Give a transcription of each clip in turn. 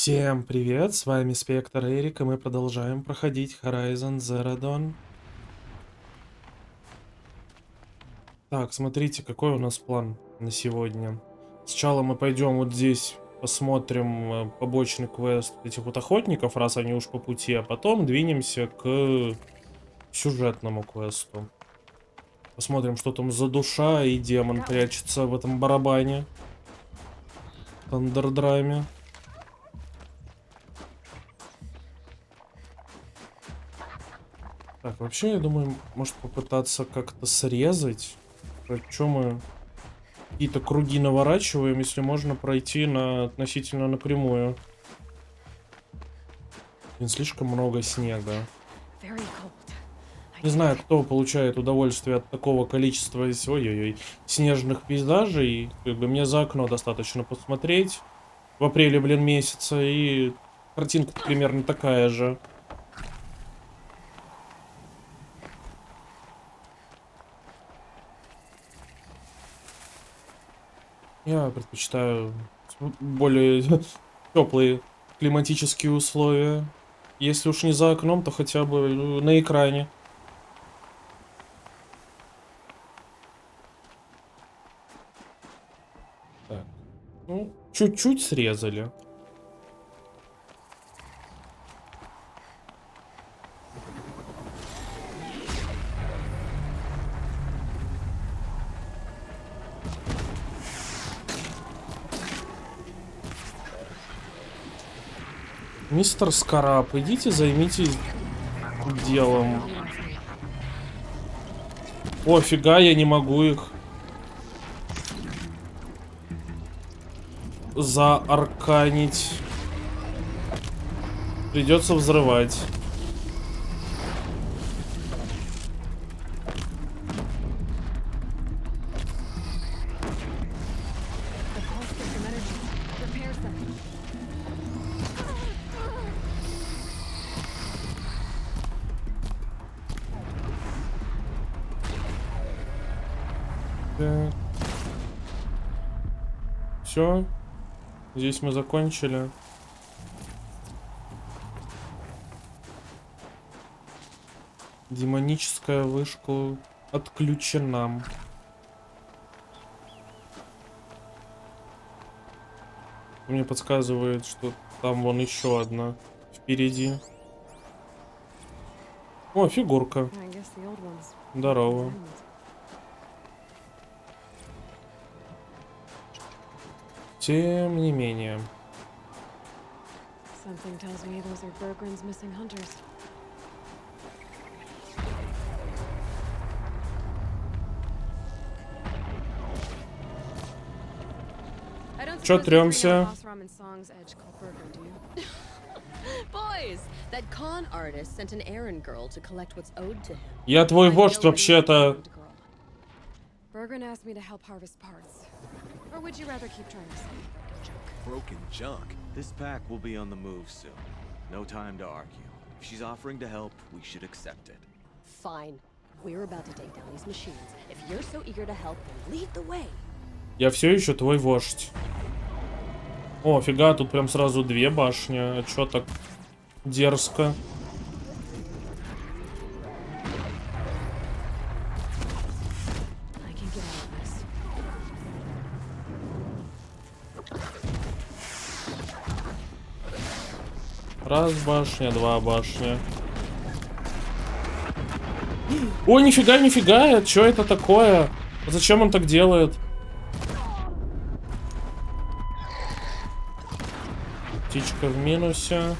Всем привет, с вами Спектр Эрик, и мы продолжаем проходить Horizon Zero Dawn. Так, смотрите, какой у нас план на сегодня. Сначала мы пойдем вот здесь, посмотрим побочный квест этих вот охотников, раз они уж по пути, а потом двинемся к сюжетному квесту. Посмотрим, что там за душа и демон прячется в этом барабане. Тандердраме. Так, вообще, я думаю, может попытаться как-то срезать. Чем мы какие-то круги наворачиваем, если можно пройти на относительно напрямую. Блин, слишком много снега. Не знаю, кто получает удовольствие от такого количества ой-ой-ой, снежных пейзажей. Как бы мне за окно достаточно посмотреть в апреле, блин, месяца, и картинка примерно такая же. Я предпочитаю более теплые климатические условия. Если уж не за окном, то хотя бы на экране. Так, ну, чуть-чуть срезали. Мистер Скараб, идите займитесь делом. О, фига, я не могу их заарканить. Придется взрывать. Все. Здесь мы закончили. Демоническая вышка отключена. Мне подсказывает, что там вон еще одна впереди. О, фигурка. Здорово. Тем не менее. Чё трёмся? Я твой вождь вообще-то. Broken junk. This pack will be on the move soon. No time to argue. If she's offering to help, we should accept it. Fine. We're about to take down these machines. If you're so eager to help, then lead the way. Я все еще твой вождь. О, фига, тут прям сразу две башни. А чё так дерзко? Раз башня, два башня. Ой, нифига, нифига, что это такое? Зачем он так делает? Птичка в минусе.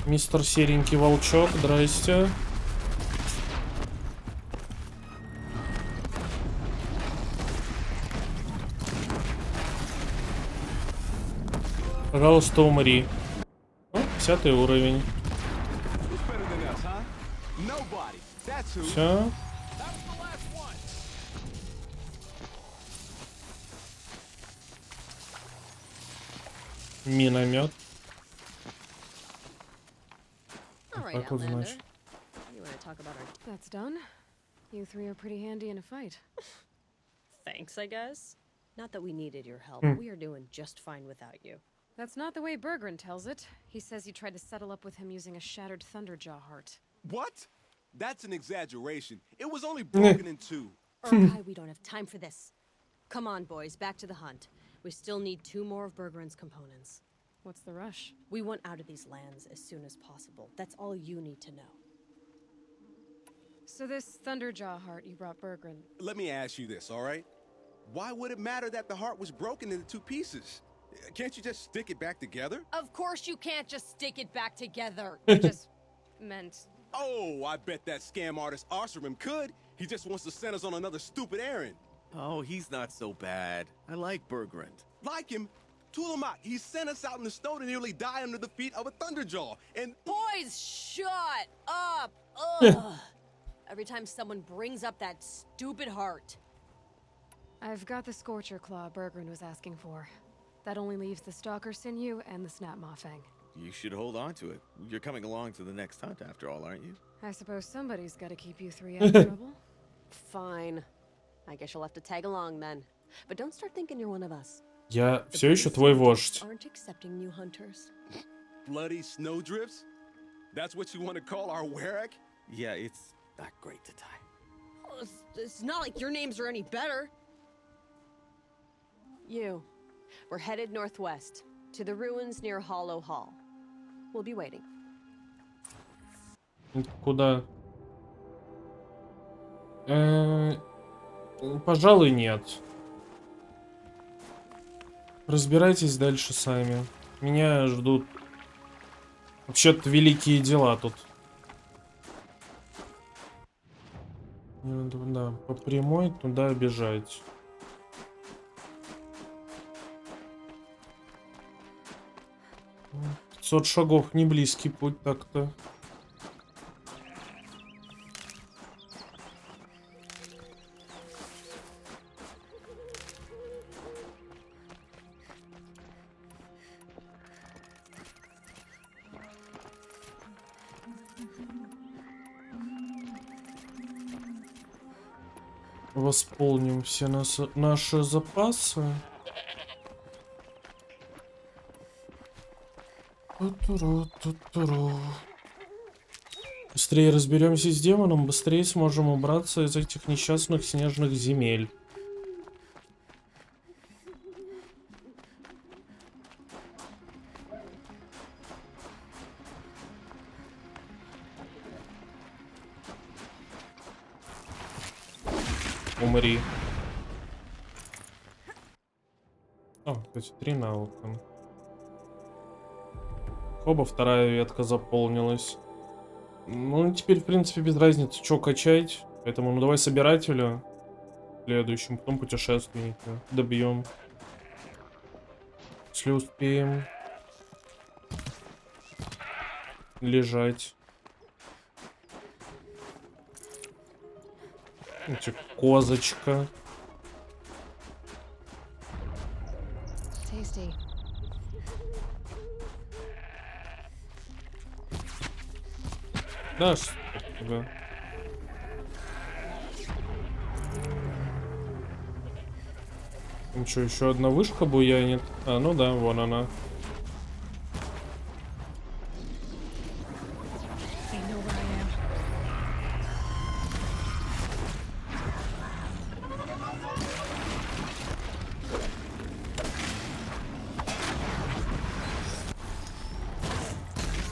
Мистер Серенький Волчок, здрасте. Пожалуйста, умри. О, 50 уровень. Все. Миномет. Так вот, значит. That's done. You three are pretty handy in a fight. Thanks, I guess. Not that we needed your help. Hmm. We are doing just fine without you. That's not the way Bergren tells it. He says you tried to settle up with him using a shattered Thunderjaw heart. What? That's an exaggeration. It was only broken in two. Urkai, we don't have time for this. Come on, boys, back to the hunt. We still need 2 more of Bergren's components. What's the rush? We want out of these lands as soon as possible. That's all you need to know. So this Thunderjaw heart you brought Bergren. Let me ask you this, all right? Why would it matter that the heart was broken into 2 pieces? Can't you just stick it back together? Of course you can't just stick it back together. I just meant... Oh, I bet that scam artist Arsarim could. He just wants to send us on another stupid errand. Oh, he's not so bad. I like Bergrand. Like him, Tulamak, he sent us out in the snow to nearly die under the feet of a Thunderjaw. And Boys, shut up! Ugh. Every time someone brings up that stupid heart. I've got the Scorcher Claw Bergren was asking for. That only leaves the Stalker Sinew and the Snap Maw Fang. You should hold on to it. You're coming along to the next hunt after all, aren't you? I suppose somebody's got to keep you 3 out of trouble. Fine. I guess you'll have to tag along then. But don't start thinking you're one of us. Я The все еще Blue твой Stalkers вождь. aren't accepting new hunters. bloody snowdrifts? That's what you want to call our Warwick? Yeah, it's not great to tie. Well, it's not like your names are any better. We're headed northwest, to the ruins near Hollow Hall. We'll be waiting. Куда? Пожалуй, нет. Разбирайтесь дальше сами. Меня ждут вообще-то великие дела тут. Да, по прямой туда бежать. Ну, 500 шагов, не близкий путь так-то. Восполним все наши запасы. Быстрее разберемся с демоном, быстрее сможем убраться из этих несчастных снежных земель. Умри. О, кстати, 3 навыка. Оба, вторая ветка заполнилась. Ну, теперь, в принципе, без разницы, что качать. Поэтому, ну, давай собирателя. Следующим, потом путешественника. Добьем. Если успеем. Лежать. Козочка. Tasty. Да, спасибо. Там что, еще одна вышка буянит? А, ну да, вон она. They know where I am.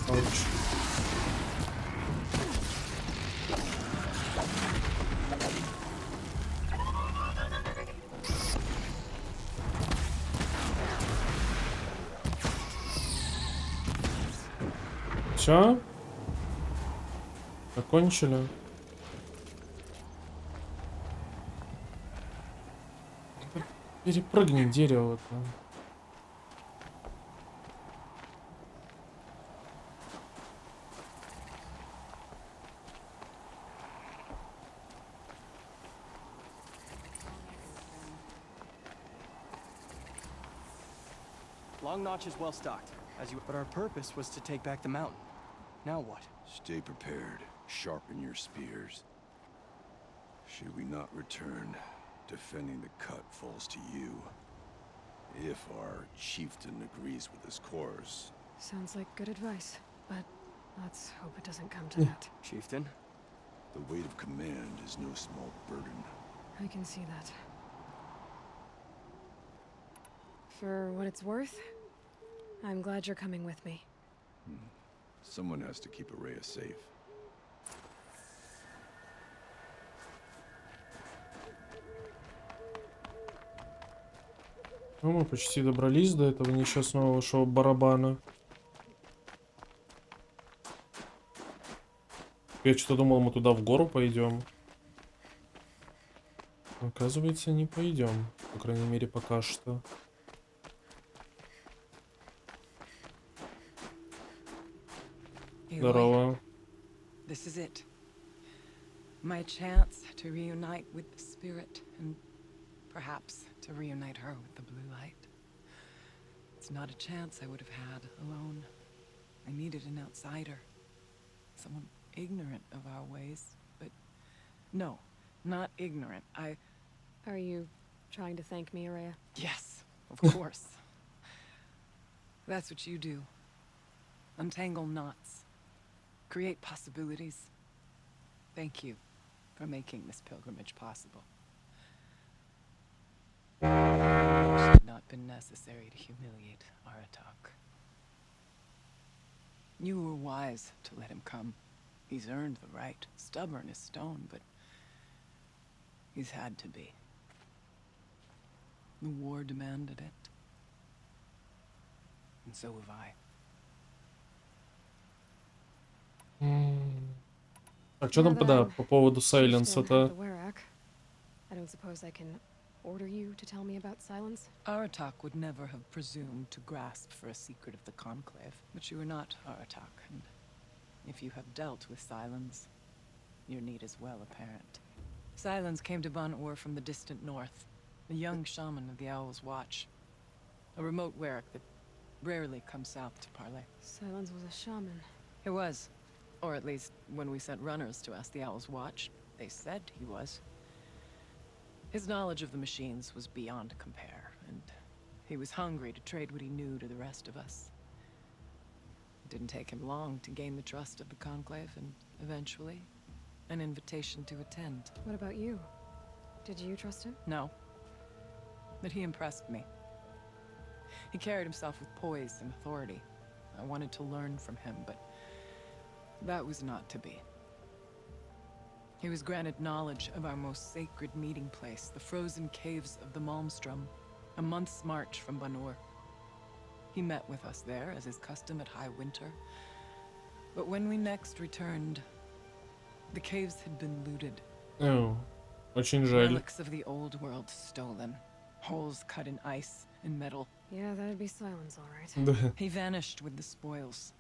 Ауч. Все? Закончили? Перепрыгни дерево-то. Long Notch is well stocked, but our purpose was to take back the mountain. Now what? Stay prepared. Sharpen your spears. Should we not return, Defending the cut falls to you. If our chieftain agrees with his course. Sounds like good advice, but let's hope it doesn't come to that. Chieftain? The weight of command is no small burden. I can see that. For what it's worth, I'm glad you're coming with me. Someone has to keep Araya safe. Ну, мы почти добрались до этого несчастного вашего барабана. Я что-то думал, мы туда в гору пойдем. Оказывается, не пойдем. По крайней мере, пока что. Здорово. This is it. My chance to reunite with the spirit and perhaps to reunite her with the blue light. It's not a chance I would have had alone. I needed an outsider. Someone ignorant of our ways, but no, not ignorant. Are you trying to thank me, Araya? Yes, of course. That's what you do. Untangle knots. Create possibilities. Thank you for making this pilgrimage possible. It had not been necessary to humiliate Aratak. You were wise to let him come. He's earned the right. Stubborn as stone, but he's had to be. The war demanded it. And so have I. А что там, да, по поводу Сайленса-то? I don't suppose I can order you to tell me about Silence? Aratak would never have presumed to grasp for a secret of the Conclave. But you are not Aratak, and if you have dealt with Silence, your need is well apparent. Silence came to Ban-Ur from the distant north, a young shaman of the Owl's Watch. A remote werek that rarely comes south to parley. Silence was a shaman. He was. Or at least, when we sent runners to ask the Owl's Watch, they said he was. His knowledge of the machines was beyond compare, and he was hungry to trade what he knew to the rest of us. It didn't take him long to gain the trust of the Conclave, and eventually, an invitation to attend. What about you? Did you trust him? No. But he impressed me. He carried himself with poise and authority. I wanted to learn from him, but that was not to be. He was granted knowledge of our most sacred meeting place, the frozen caves of the Malmstrom, a month's march from Ban-Ur. He met with us there, as is custom at high winter. But when we next returned, the caves had been looted. Oh, очень жаль. Relics of the old world stolen. Holes cut in ice and metal. Yeah, that'd be Silence, all right. Да. He vanished with the spoils.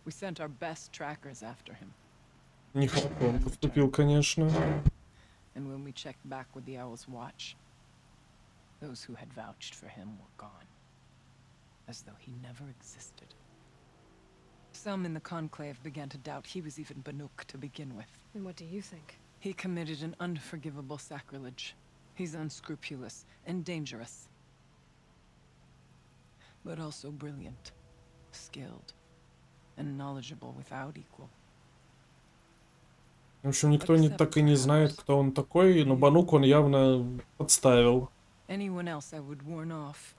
We sent our best trackers after him. Нехорошо он поступил, конечно. And when we checked back with the Owl's Watch, those who had vouched for him were gone. As though he never existed. Some in the Conclave began to doubt he was even Banuk to begin with. And what do you think? He committed an unforgivable sacrilege. He's unscrupulous and dangerous. But also brilliant, skilled, and knowledgeable without equal. В общем, никто так и не знает, кто он такой, но Банук он явно подставил. Anyone else I would warn off,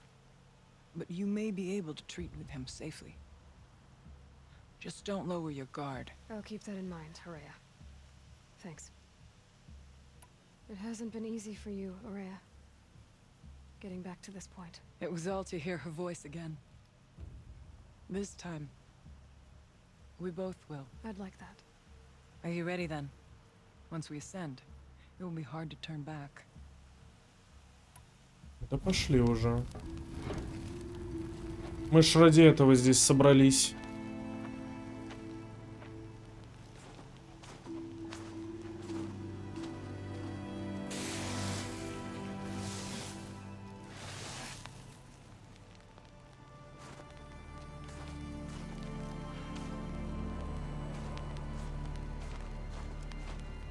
but you may be able to treat with him safely. Just don't lower your guard. I'll keep that in mind, Araya. Thanks. It hasn't been easy for you, Araya. Getting back to this point. It was all to hear her voice again. This time, we both will. I'd like that. Are you ready then? Once we ascend, it will be hard to turn back. Да пошли уже. Мы ж ради этого здесь собрались.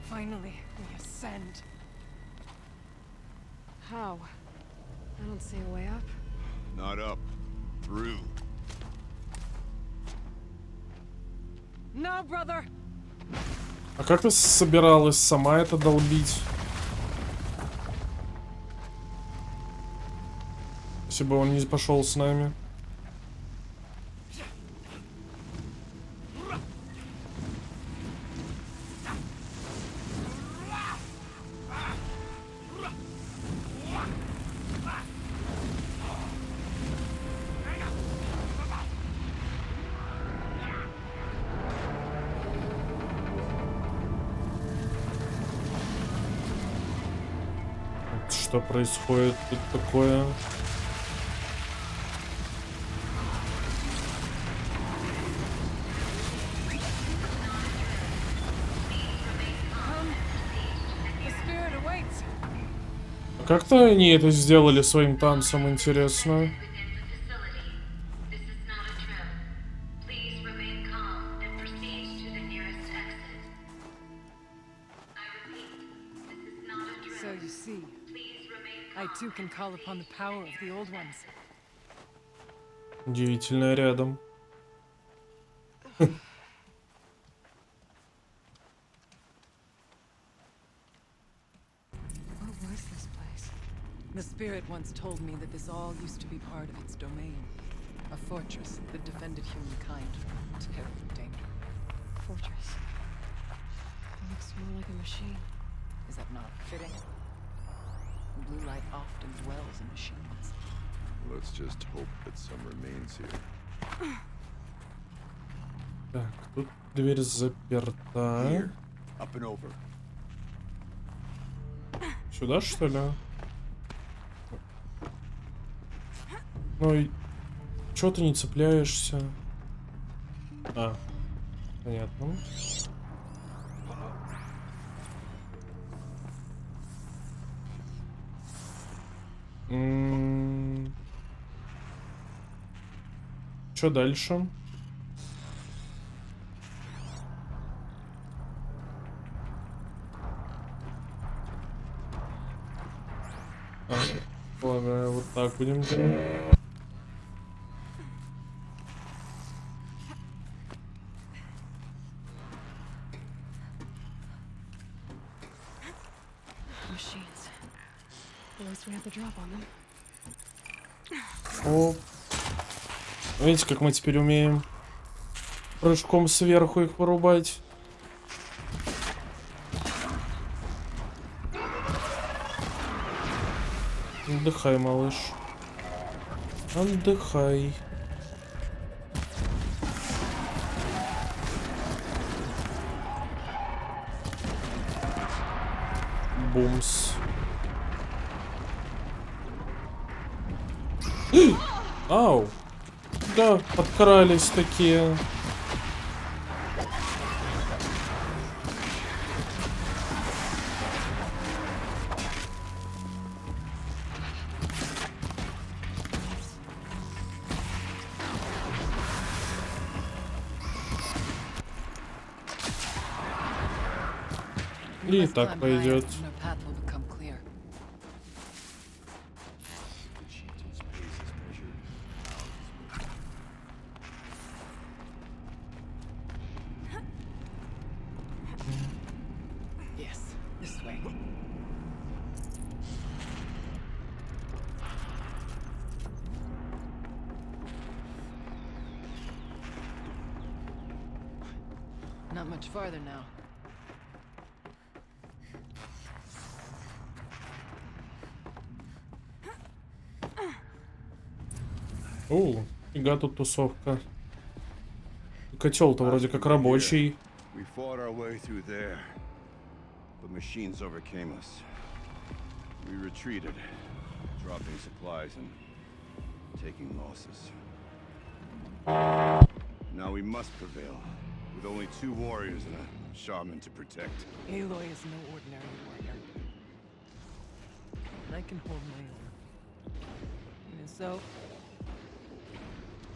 Finally, we ascend. How? I don't see a way up. Not up. Through. No, brother. А как ты собиралась сама это долбить? Если бы он не пошел с нами. Что происходит тут такое? The spirit awaits. А как-то они это сделали своим танцем, интересно. This is not a drill. Please remain calm and proceed to the nearest exit. I repeat, this is not a drill. So you see, Please remain I calm. too can call upon the power of the old ones. Удивительно рядом. What was this place? The spirit once told me that this all used to be part of its domain. A fortress that defended humankind from terrible danger. Fortress. It looks more like a machine. Is that not fitting? Blue light often dwells in machines. Let's just hope that some remains here. Так, тут дверь заперта. Here. Up and over. Сюда, что ли? Ну и... Чё ты не цепляешься? А, понятно. Чё дальше? Полагаю, вот так будем делать. Machines. At least we have the drop on them. О. Видите, как мы теперь умеем прыжком сверху их вырубать. Отдыхай, малыш. Отдыхай. Бумс. Ау. Да, подкрались такие. We И must так climb higher, пойдет. and our path will become clear. The chieftain's pace is measured. Yes, this way. Not much farther now. Фига тут тусовка. Котел-то вроде как рабочий. We fought our way through there, but machines overcame us. We retreated, dropping supplies and taking losses. Now we must prevail, with only 2 warriors and a shaman to protect. Aloy is no ordinary warrior. And I can hold my own. And so,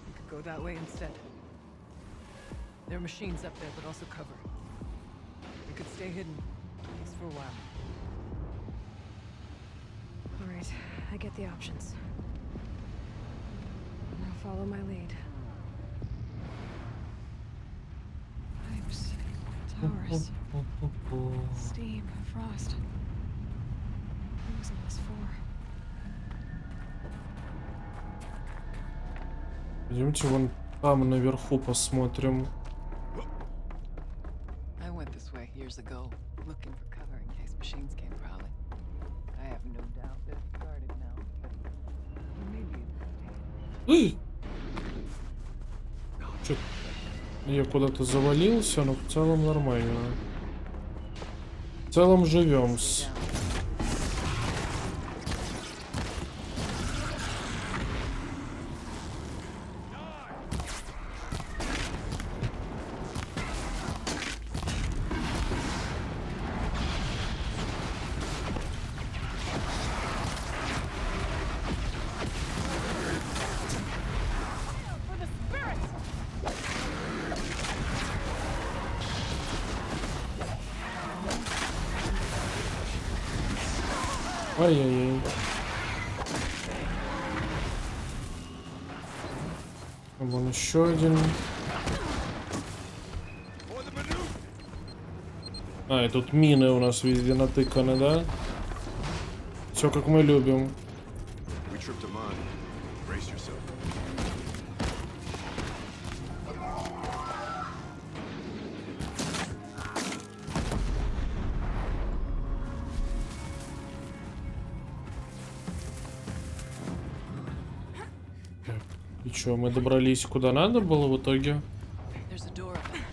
we could go that way instead. There are machines up there, but also cover. We could stay hidden, at least for a while. Hurry Alright, I get the options. Now follow my lead. Pipes, towers, steam, frost. What was all this for? Пойдемте вон там наверху посмотрим. I went this way years ago, looking for cover in case machines came prowling. I have no doubt they've started now, but maybe. Чё, я куда-то завалился, но в целом нормально. В целом живем. Ай-яй-яй. Вон еще один. А, и тут мины у нас везде натыканы, да? Все как мы любим. И чё, мы добрались куда надо было в итоге? There's a door up ahead.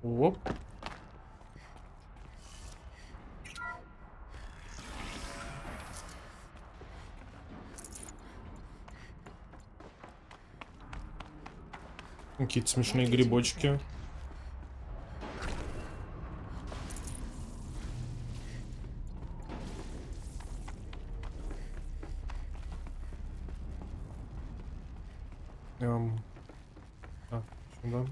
Оп. Какие-то смешные грибочки. А, сюда.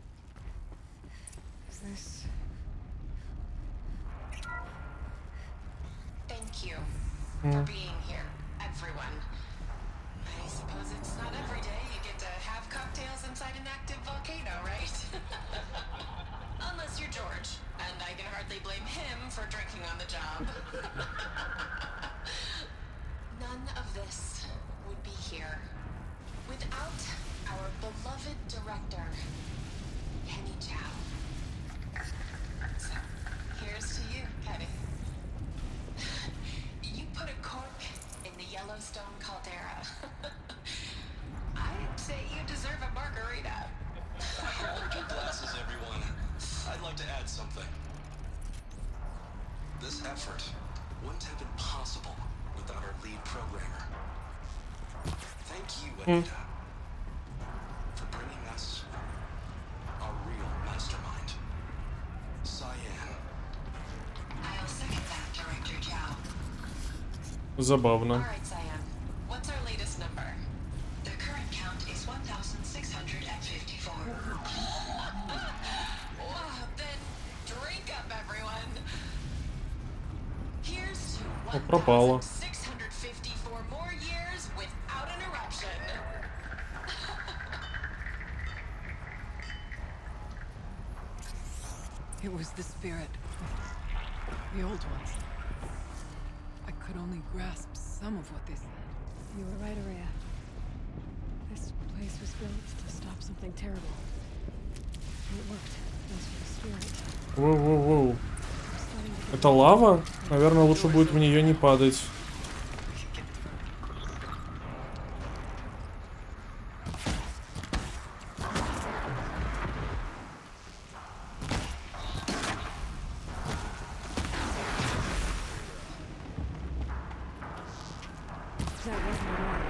Thank you for being here, everyone. I suppose it's not every day you get to have cocktails inside an active volcano, right? Unless you're George, and I can hardly blame him for drinking on the job. None of this would be here without our beloved director, Kenny Chow. So, here's to you, Kenny. You put a cork in the Yellowstone caldera. I'd say you deserve a margarita. Good glasses, everyone. I'd like to add something. This effort wouldn't have been possible without our lead programmer. Thank you, Anita, for bringing us a real mastermind, Cyan. I'll second that, Director Chow. Забавно. All right, Cyan. What's our latest number? The current count is 1,654. Wow, then drink up, everyone. Here's to пропало. 1,654 more years without an eruption. It was the spirit. The old ones. I could only grasp some of what they said. You were right, Aurea. This place was built to stop something terrible. And it worked. Thanks for the spirit. Воу-воу-воу. I'm starting to get Это лава? Наверное, лучше будет в нее не падать. that wasn't enough.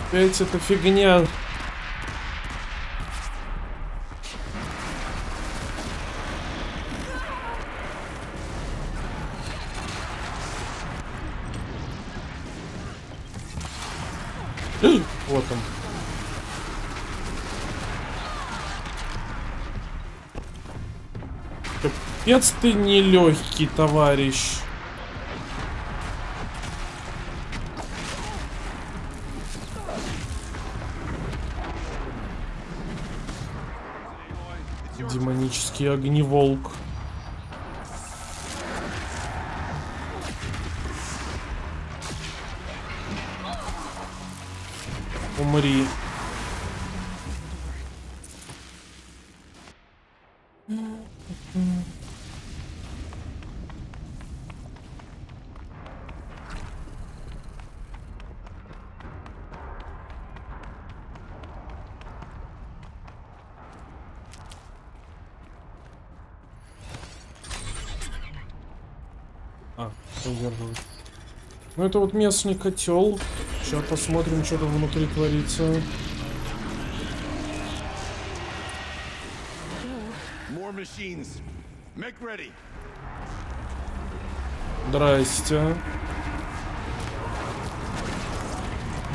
Опять эта фигня. Вот он. Капец ты нелегкий, товарищ. Демонический огневолк. Умри. Удерживай. Ну это вот местный котел. Сейчас посмотрим, что там внутри творится. Здрасте.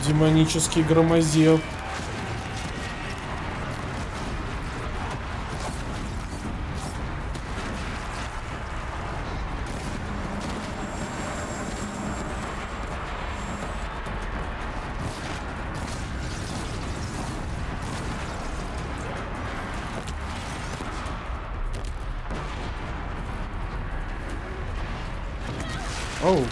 Демонический громозев. Оу.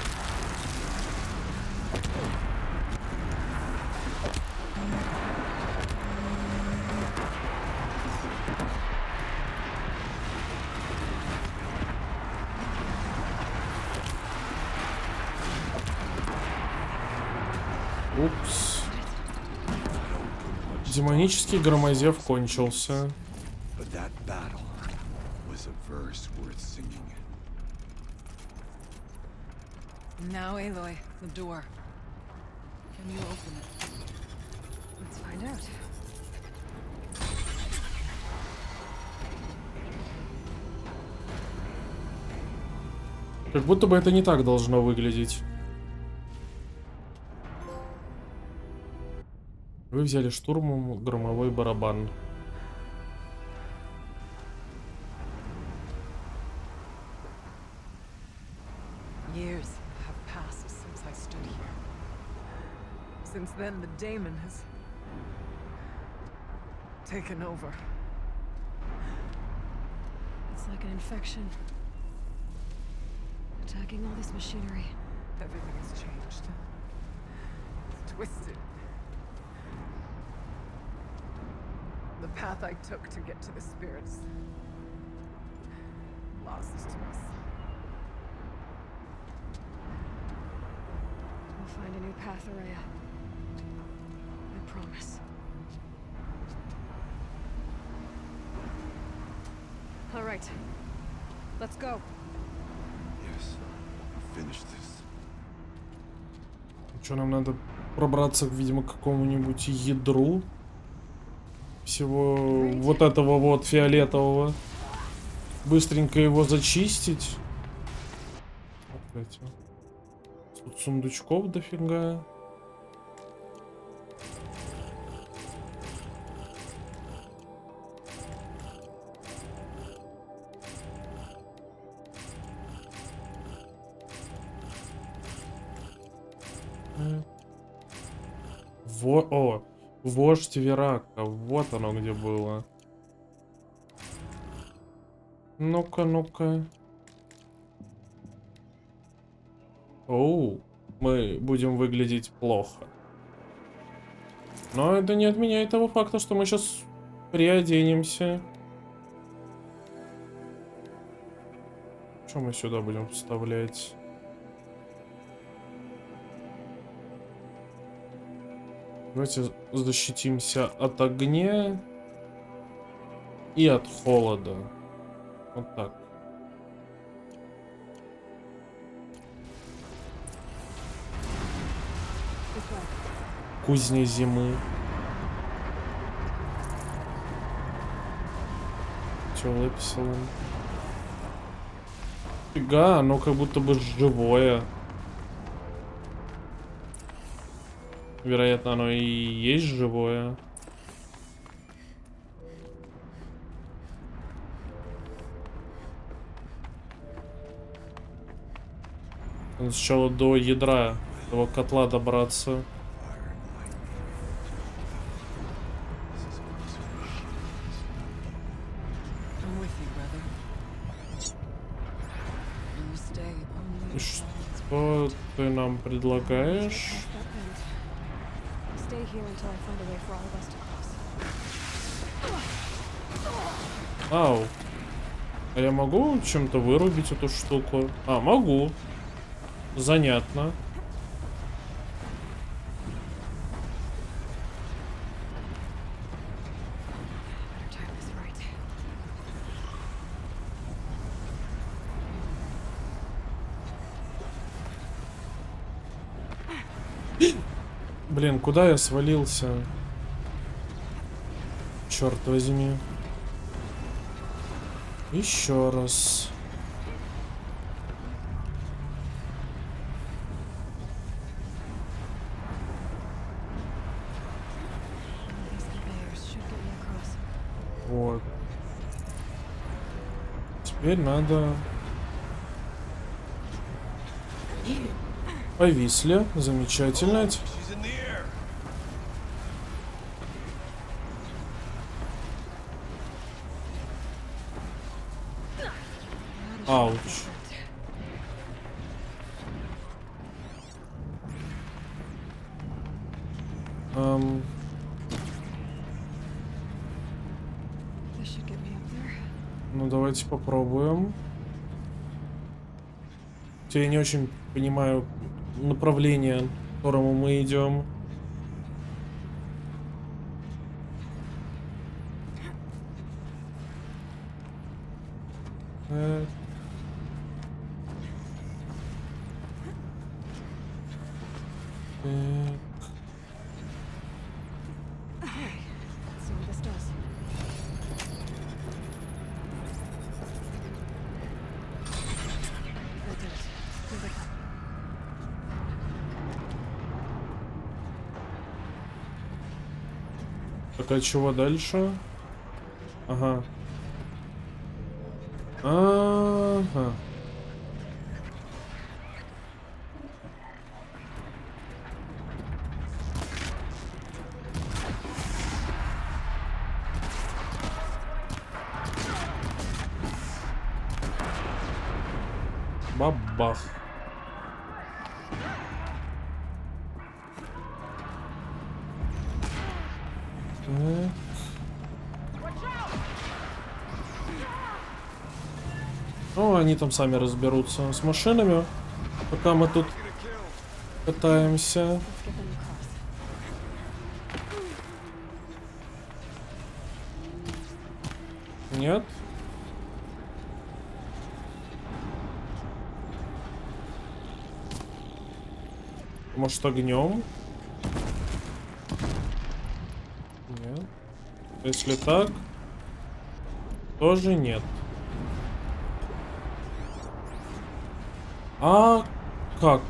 Упс. Демонический громозев кончился. Now, Aloy, the door. Can you open it? Let's find out. Как будто бы это не так должно выглядеть. Вы взяли штурмом громовой барабан. Years have passed since I stood here. Since then, the daemon has taken over. It's like an infection. Attacking all this machinery. Everything has changed. Twisted. The path I took to get to the spirits lost us. We'll find a new path, Araya. I promise. All right. Let's go. Yes. Finish this. Что, нам надо пробраться, видимо, к какому-нибудь ядру всего вот этого вот фиолетового. Быстренько его зачистить. Тут сундучков дофига. О, вождь Верака. Вот оно где было. Ну-ка, ну-ка. Оу, мы будем выглядеть плохо. Но это не отменяет того факта, что мы сейчас приоденемся. Что мы сюда будем вставлять? Давайте защитимся от огня и от холода. Вот так. Кузня зимы. Тёлое писало. Фига, оно как будто бы живое. Вероятно, оно и есть живое. Надо сначала до ядра этого котла добраться. I'm with you, brother. You stay only И as long as что ты нам предлагаешь? Past that bend. Stay here until I find a way for all of us to cross. Ау. А я могу чем-то вырубить эту штуку? А, могу. Занятно. Better time this right. Блин, куда я свалился? Черт возьми. Еще раз. These conveyors should get me across. Вот. Теперь надо... Повисли. Замечательно. She's in the air. Ауч. This should get me up there. Ну, давайте попробуем. Хотя я не очень понимаю направление, к которому мы идем. Let's see what this does. That did it. Here they come. Так, а чего дальше? Ага. Ага. Бабах. Ну, они там сами разберутся с машинами, пока мы тут катаемся. Let's get them across. Нет? Может, огнем? Нет. Если так, тоже нет. А как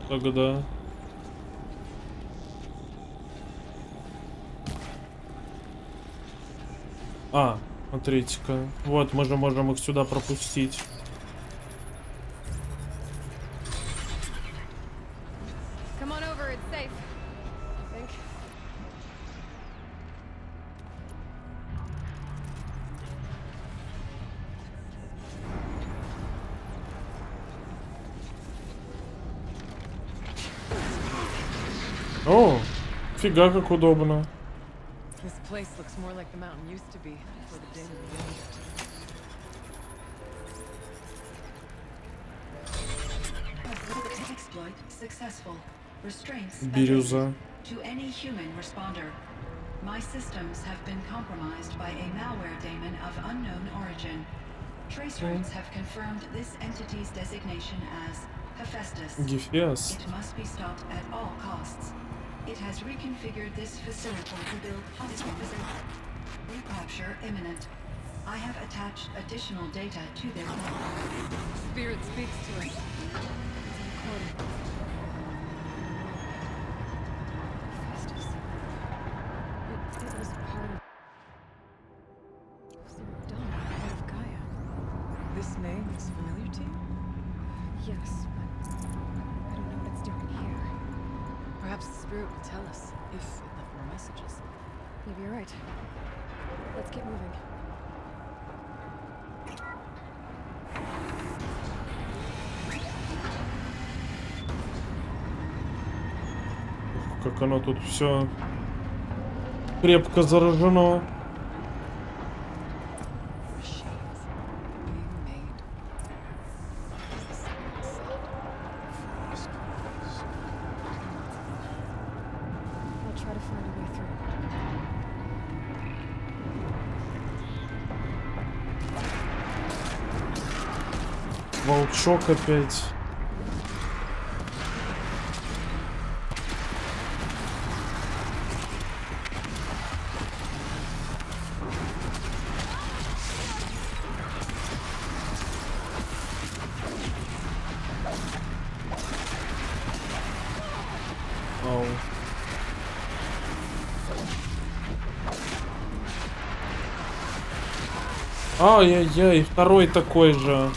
тогда? А, смотрите-ка. Вот, мы же можем их сюда пропустить. Come on over, it's safe. I think. О, фига как удобно. This place looks more like the mountain used to be before the day we built. Exploit successful. Restraints Бирюза. to any human responder. My systems have been compromised by a malware daemon of unknown origin. Trace routes have confirmed this entity's designation as Hephaestus. Гефест. It must be stopped at all costs. It has reconfigured this facility to build recapture imminent. I have attached additional data to their network. Spirit speaks to us. This name is familiar to you? Yes, but I don't know what it's doing here. Perhaps the spirit will tell us if it left more messages. Maybe you're right. Let's get moving. Как оно тут все крепко заражено. Machines being made. As the spirit said. I'll try to find a way through. Волчок опять. Ау. Ай-яй-яй, второй такой же.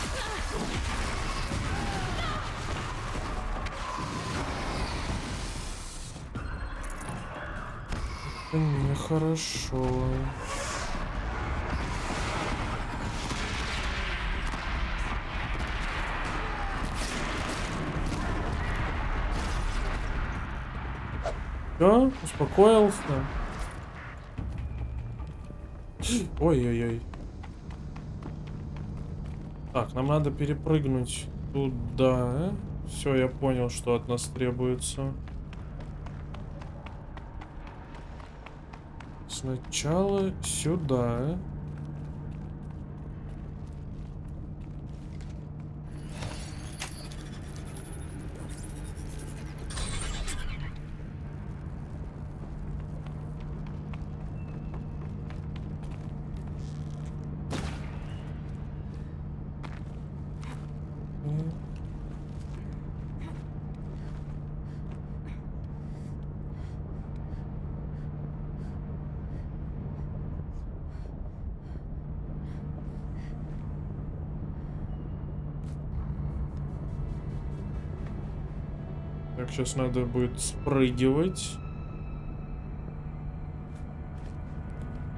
Это нехорошо. Всё, успокоился. Ой-ой-ой. Так, нам надо перепрыгнуть туда. Все, я понял, что от нас требуется. Сначала сюда. Так, сейчас надо будет спрыгивать.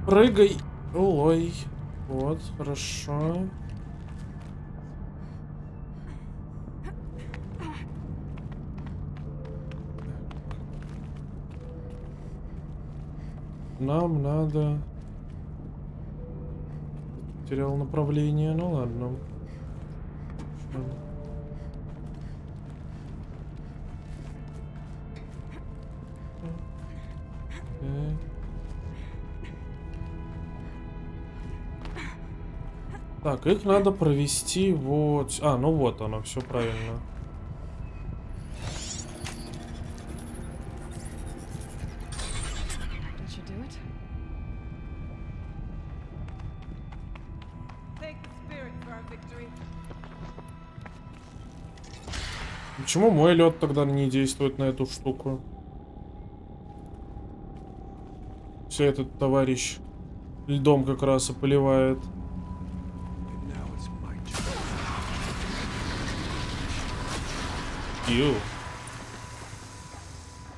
Прыгай. Ой. Вот, хорошо. Нам надо... Потерял направление, ну ладно. Так, их надо провести вот... А, ну вот оно, все правильно. Почему мой лед тогда не действует на эту штуку? Все, этот товарищ льдом как раз и поливает. Ю.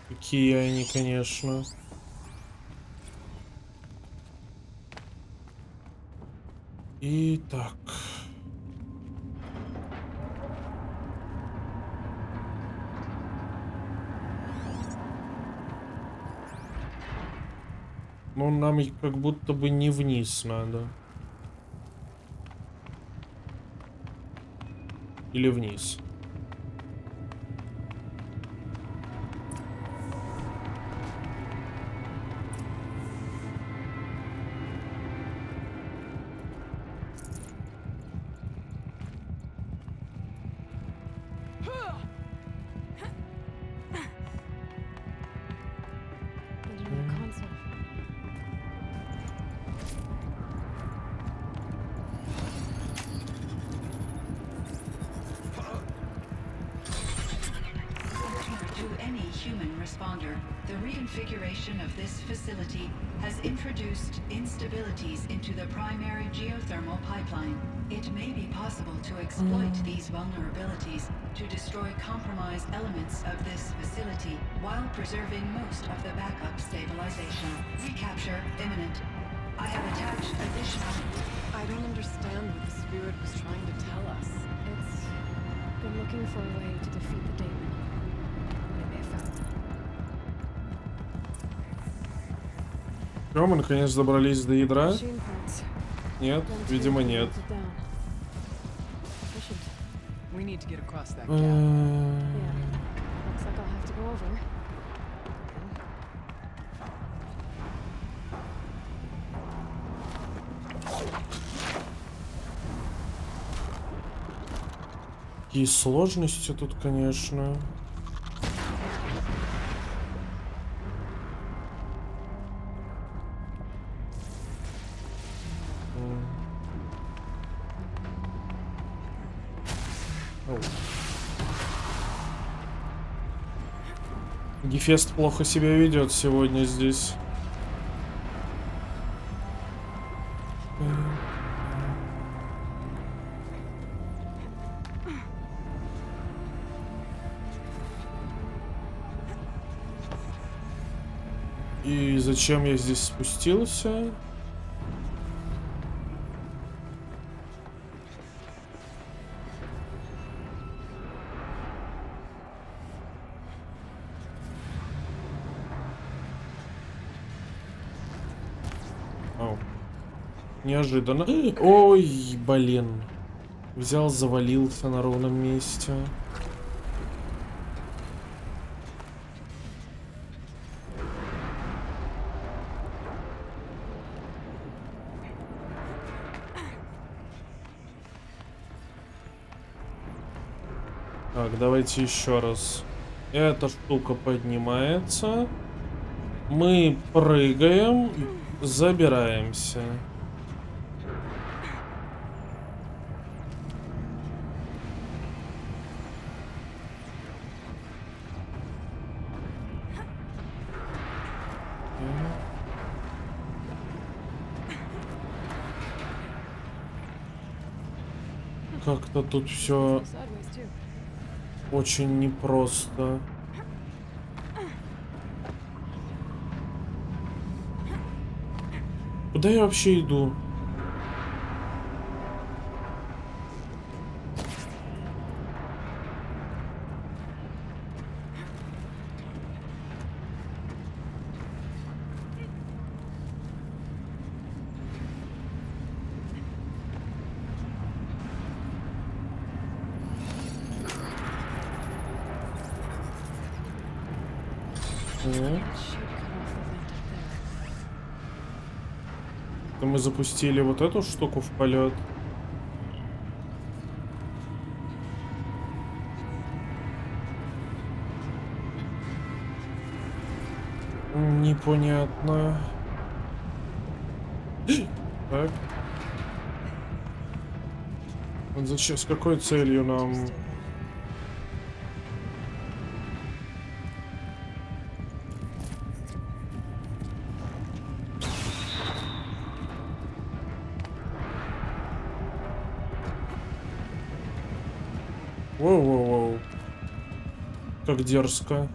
Какие они, конечно. Итак. Ну, нам как будто бы не вниз надо. Или вниз. The reconfiguration of this facility has introduced instabilities into the primary geothermal pipeline. It may be possible to exploit these vulnerabilities to destroy compromised elements of this facility while preserving most of the backup stabilization. Recapture imminent. I have attached additional... I don't understand what the spirit was trying to tell us. It's been looking for a way to defeat the daemon. They may have found it. Все, мы наконец добрались до ядра. Machine parts. Нет, видимо нет. Melted down. Efficient. We need to get across that gap. Yeah. Looks like I'll have to go over. Какие сложности тут, конечно. Гефест плохо себя ведет сегодня здесь. И зачем я здесь спустился? Ау. Неожиданно. Ой, блин. Взял, завалился на ровном месте. Так, давайте еще раз. Эта штука поднимается. Мы прыгаем, забираемся. Как-то тут все очень непросто. Куда я вообще иду? Это мы запустили вот эту штуку в полет. Непонятно. Так. Вот зачем, с какой целью нам? Воу-воу-воу. Как дерзко.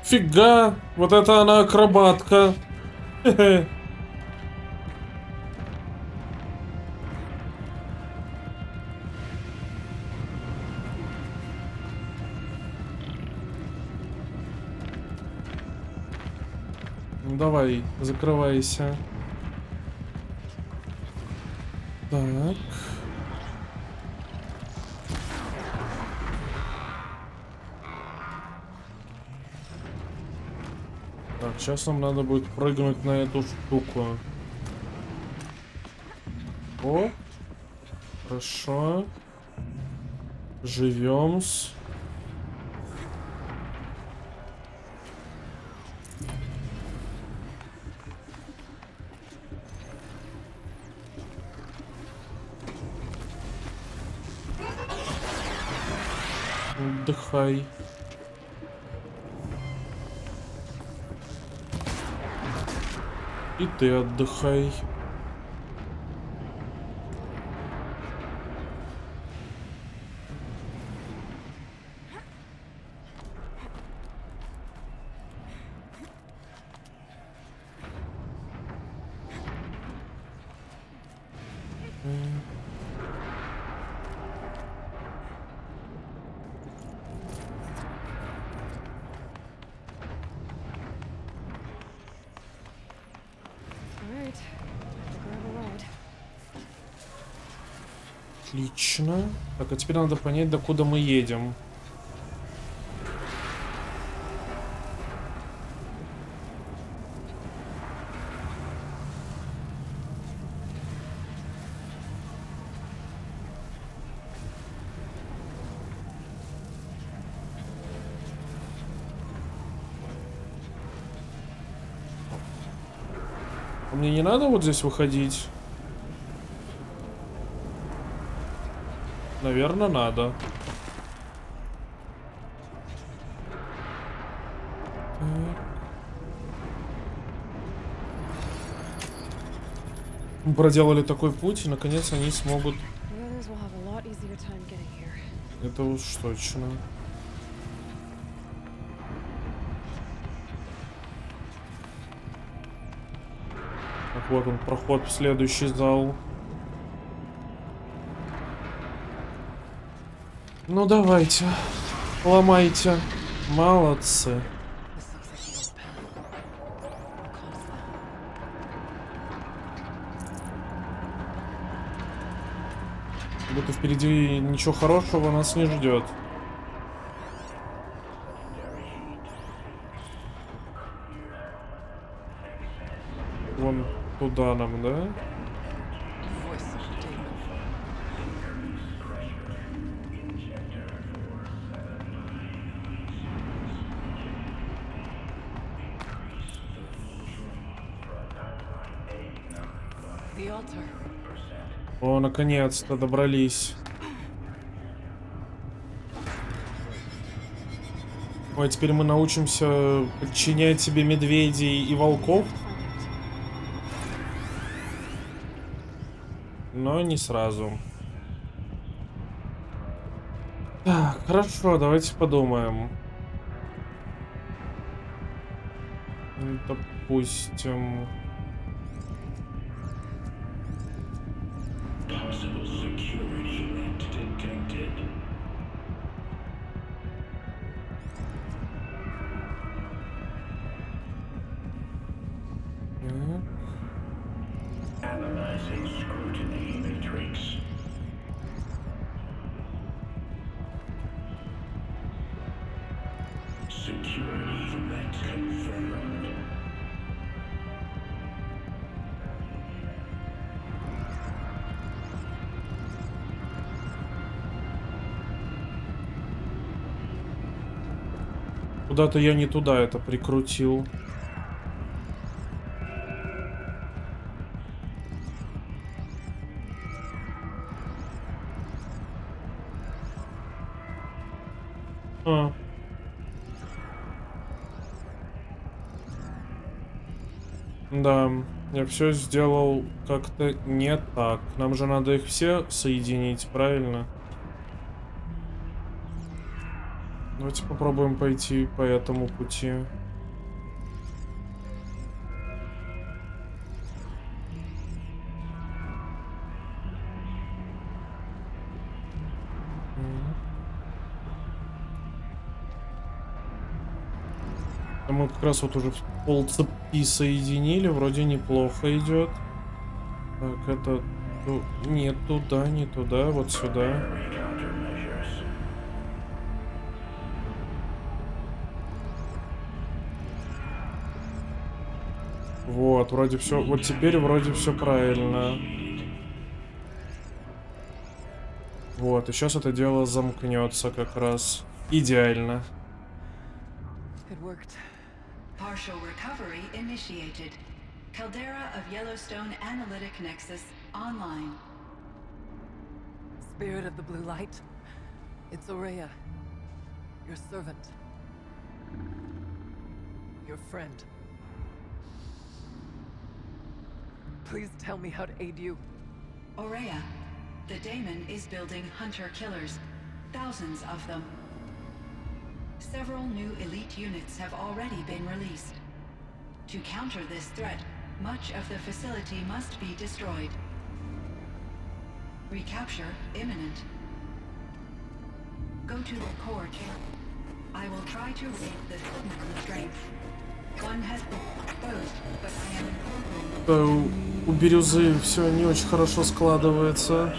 Фига! Вот это она акробатка. Ну давай, закрывайся. Так. Так, сейчас нам надо будет прыгнуть на эту штуку. О, хорошо. Живем-с. Отдыхай. И ты отдыхай. Alright, grab a ride. Отлично. Так, а теперь надо понять, докуда мы едем. А мне не надо вот здесь выходить? Наверное, надо. Мы проделали такой путь, и наконец они смогут... The others will have a lot easier time getting here. Это уж точно. Так, вот он, проход в следующий зал. Ну давайте, ломайте. Молодцы. Будто впереди ничего хорошего нас не ждет. Вон туда нам, да? О, наконец-то добрались. Ой, теперь мы научимся подчинять себе медведей и волков. Но не сразу. Так, хорошо, давайте подумаем. Допустим... Куда-то я не туда это прикрутил. А. Да, я все сделал как-то не так. Нам же надо их все соединить, правильно? Давайте попробуем пойти по этому пути. А мы как раз вот уже полцепи соединили, вроде неплохо идет. Так, это... Нет, туда, не туда, вот сюда. Вот, вроде все. Вот теперь вроде все правильно. Вот, и сейчас это дело замкнется как раз. Идеально. Partial recovery initiated. Caldera of Yellowstone Analytic Nexus online. Spirit of the blue light. It's Aurea. Your servant. Your friend. Please tell me how to aid you. Aurea, the daemon is building hunter-killers. Thousands of them. Several new elite units have already been released. To counter this threat, much of the facility must be destroyed. Recapture imminent. Go to the core camp. I will try to raid the hidden constraints. One has been exposed, but I am informed. У Бирюзы все не очень хорошо складывается.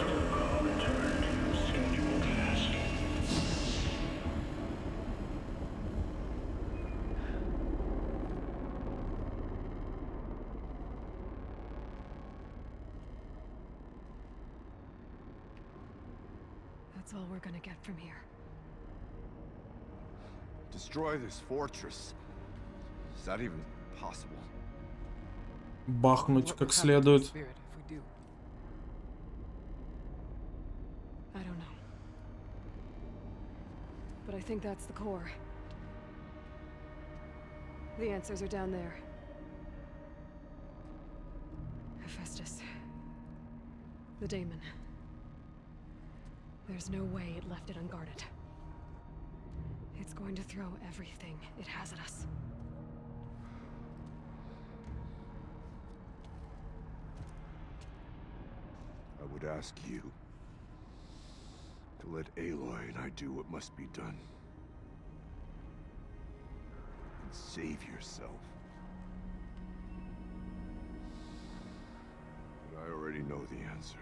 That's all we're gonna get from here. Destroy this fortress. Is that even possible? Бахнуть What как would happen to the следует. spirit if we do? I don't know. But I think that's the core. The answers are down there. Hephaestus. The daemon. There's no way it left it unguarded. It's going to throw everything it has at us. I would ask you to let Aloy and I do what must be done. And save yourself. But I already know the answer.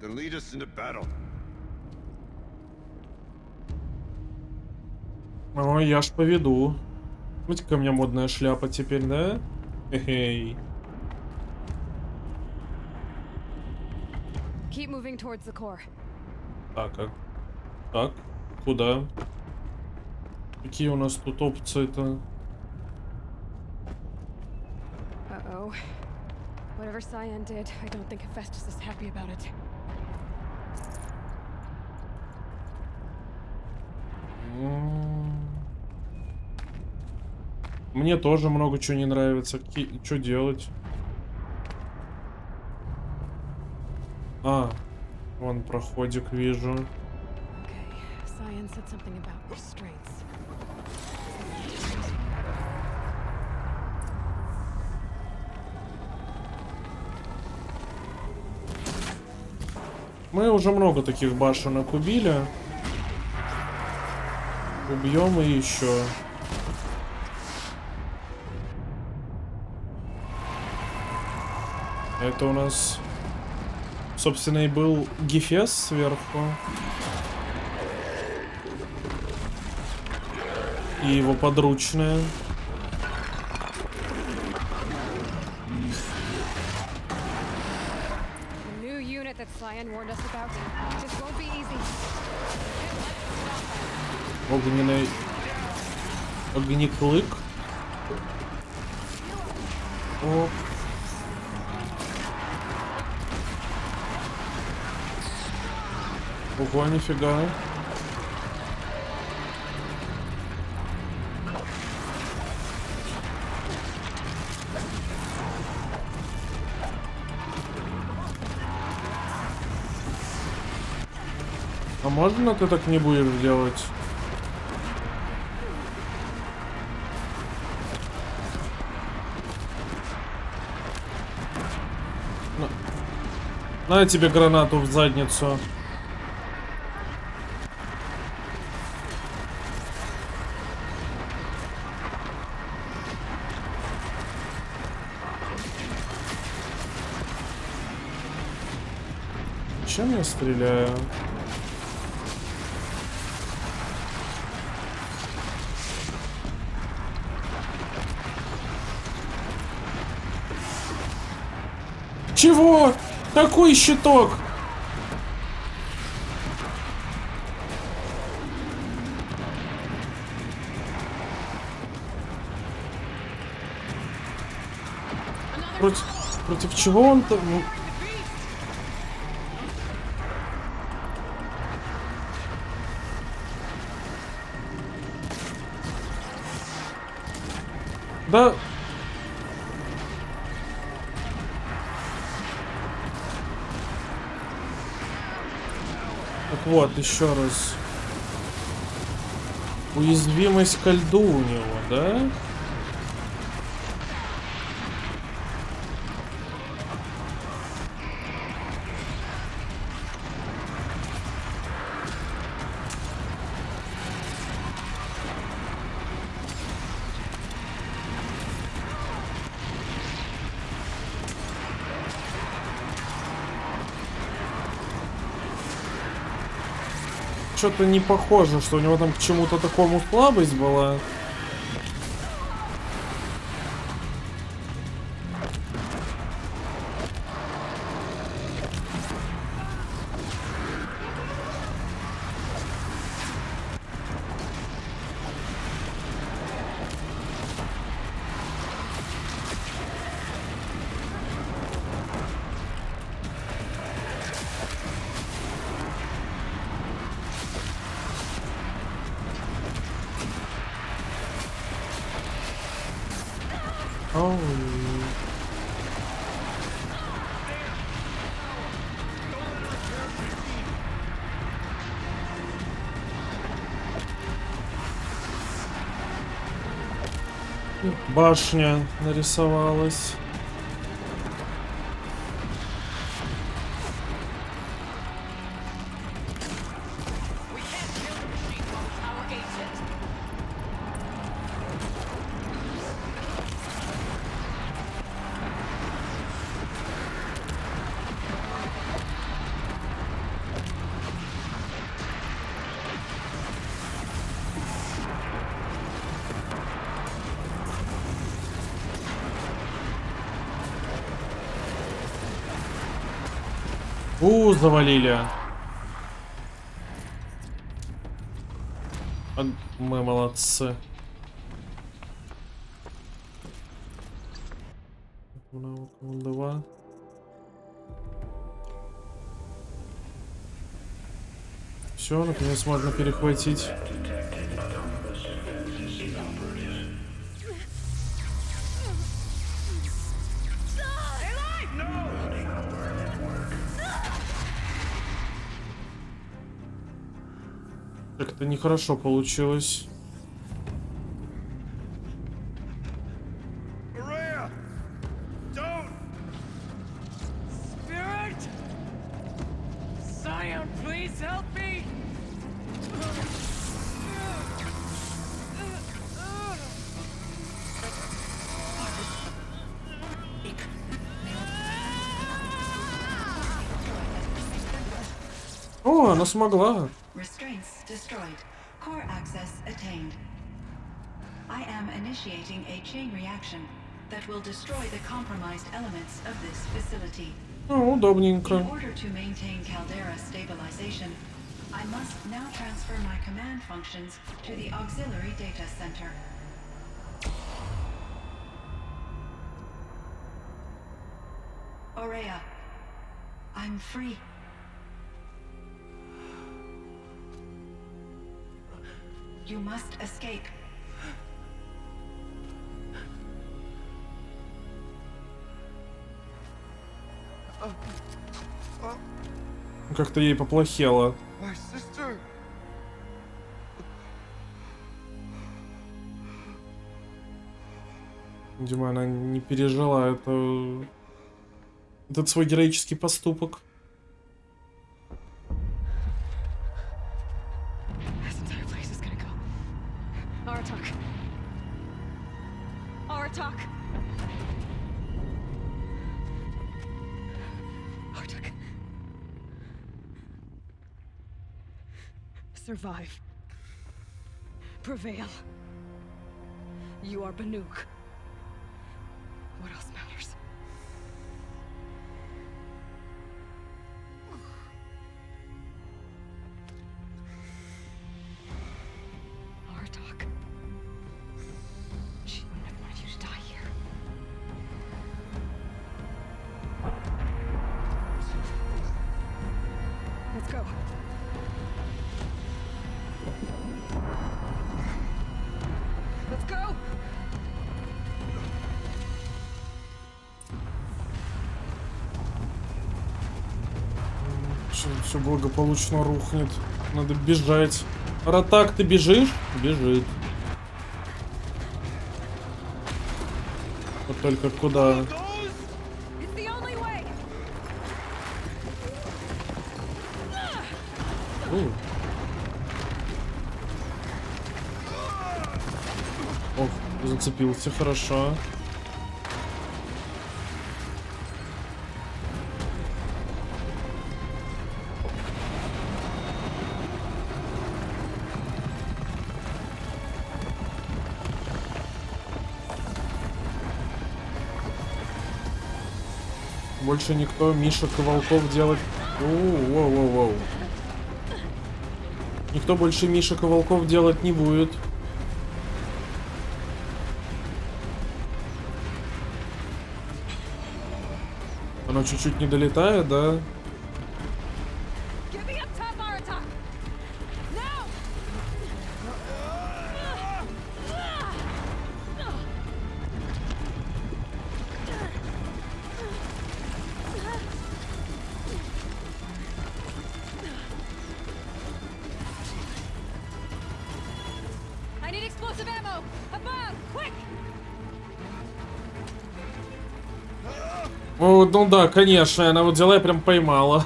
Then lead us into battle. О, я ж поведу. Смотрите-ка, у меня модная шляпа теперь, да? Хе-хей. Keep moving towards the core. Так, так, куда? Какие у нас тут опции-то? Uh-oh. Whatever Cyan did, I don't think Hephaestus is happy about it. Мне тоже много чего не нравится. Что делать? А, вон проходик вижу. Okay, Cyan said something about restraints. Мы уже много таких башенок убили. Убьем и еще. Это у нас, собственно, и был Гефест сверху. И его подручная. The new unit that Cyan warned us about. This won't be easy. Огненный огнеклык. О. Ого, нифига. А можно ты так не будешь делать? На тебе гранату в задницу. Чем я стреляю? Чего? Какой щиток? Против чего он-то? Ну... Да. Так вот, еще раз. Уязвимость ко льду у него, да? Что-то не похоже, что у него там к чему-то такому слабость была. Башня нарисовалась. Завалили. Мы молодцы. Два. Все, наконец можно перехватить. Как-то нехорошо получилось. О, она смогла. Restraints destroyed. Core access attained. I am initiating a chain reaction that will destroy the compromised elements of this facility. Удобненько. In order to maintain caldera stabilization, I must now transfer my command functions to the auxiliary data center. Aurea, I'm free. You must escape. Как-то ей поплохело. Видимо, она не пережила этот свой героический поступок. Survive. Prevail. You are Banuk. What else matters? Artok. She wouldn't have wanted you to die here. Все благополучно рухнет. Надо бежать. Ратак, ты бежишь? Бежит. Вот только куда? Ох, зацепился, хорошо. Больше никто мишек и волков делать... Воу-воу-воу. Никто больше мишек и волков делать не будет. Оно чуть-чуть не долетает, да? О, ну да, конечно, она вот взяла и прям поймала.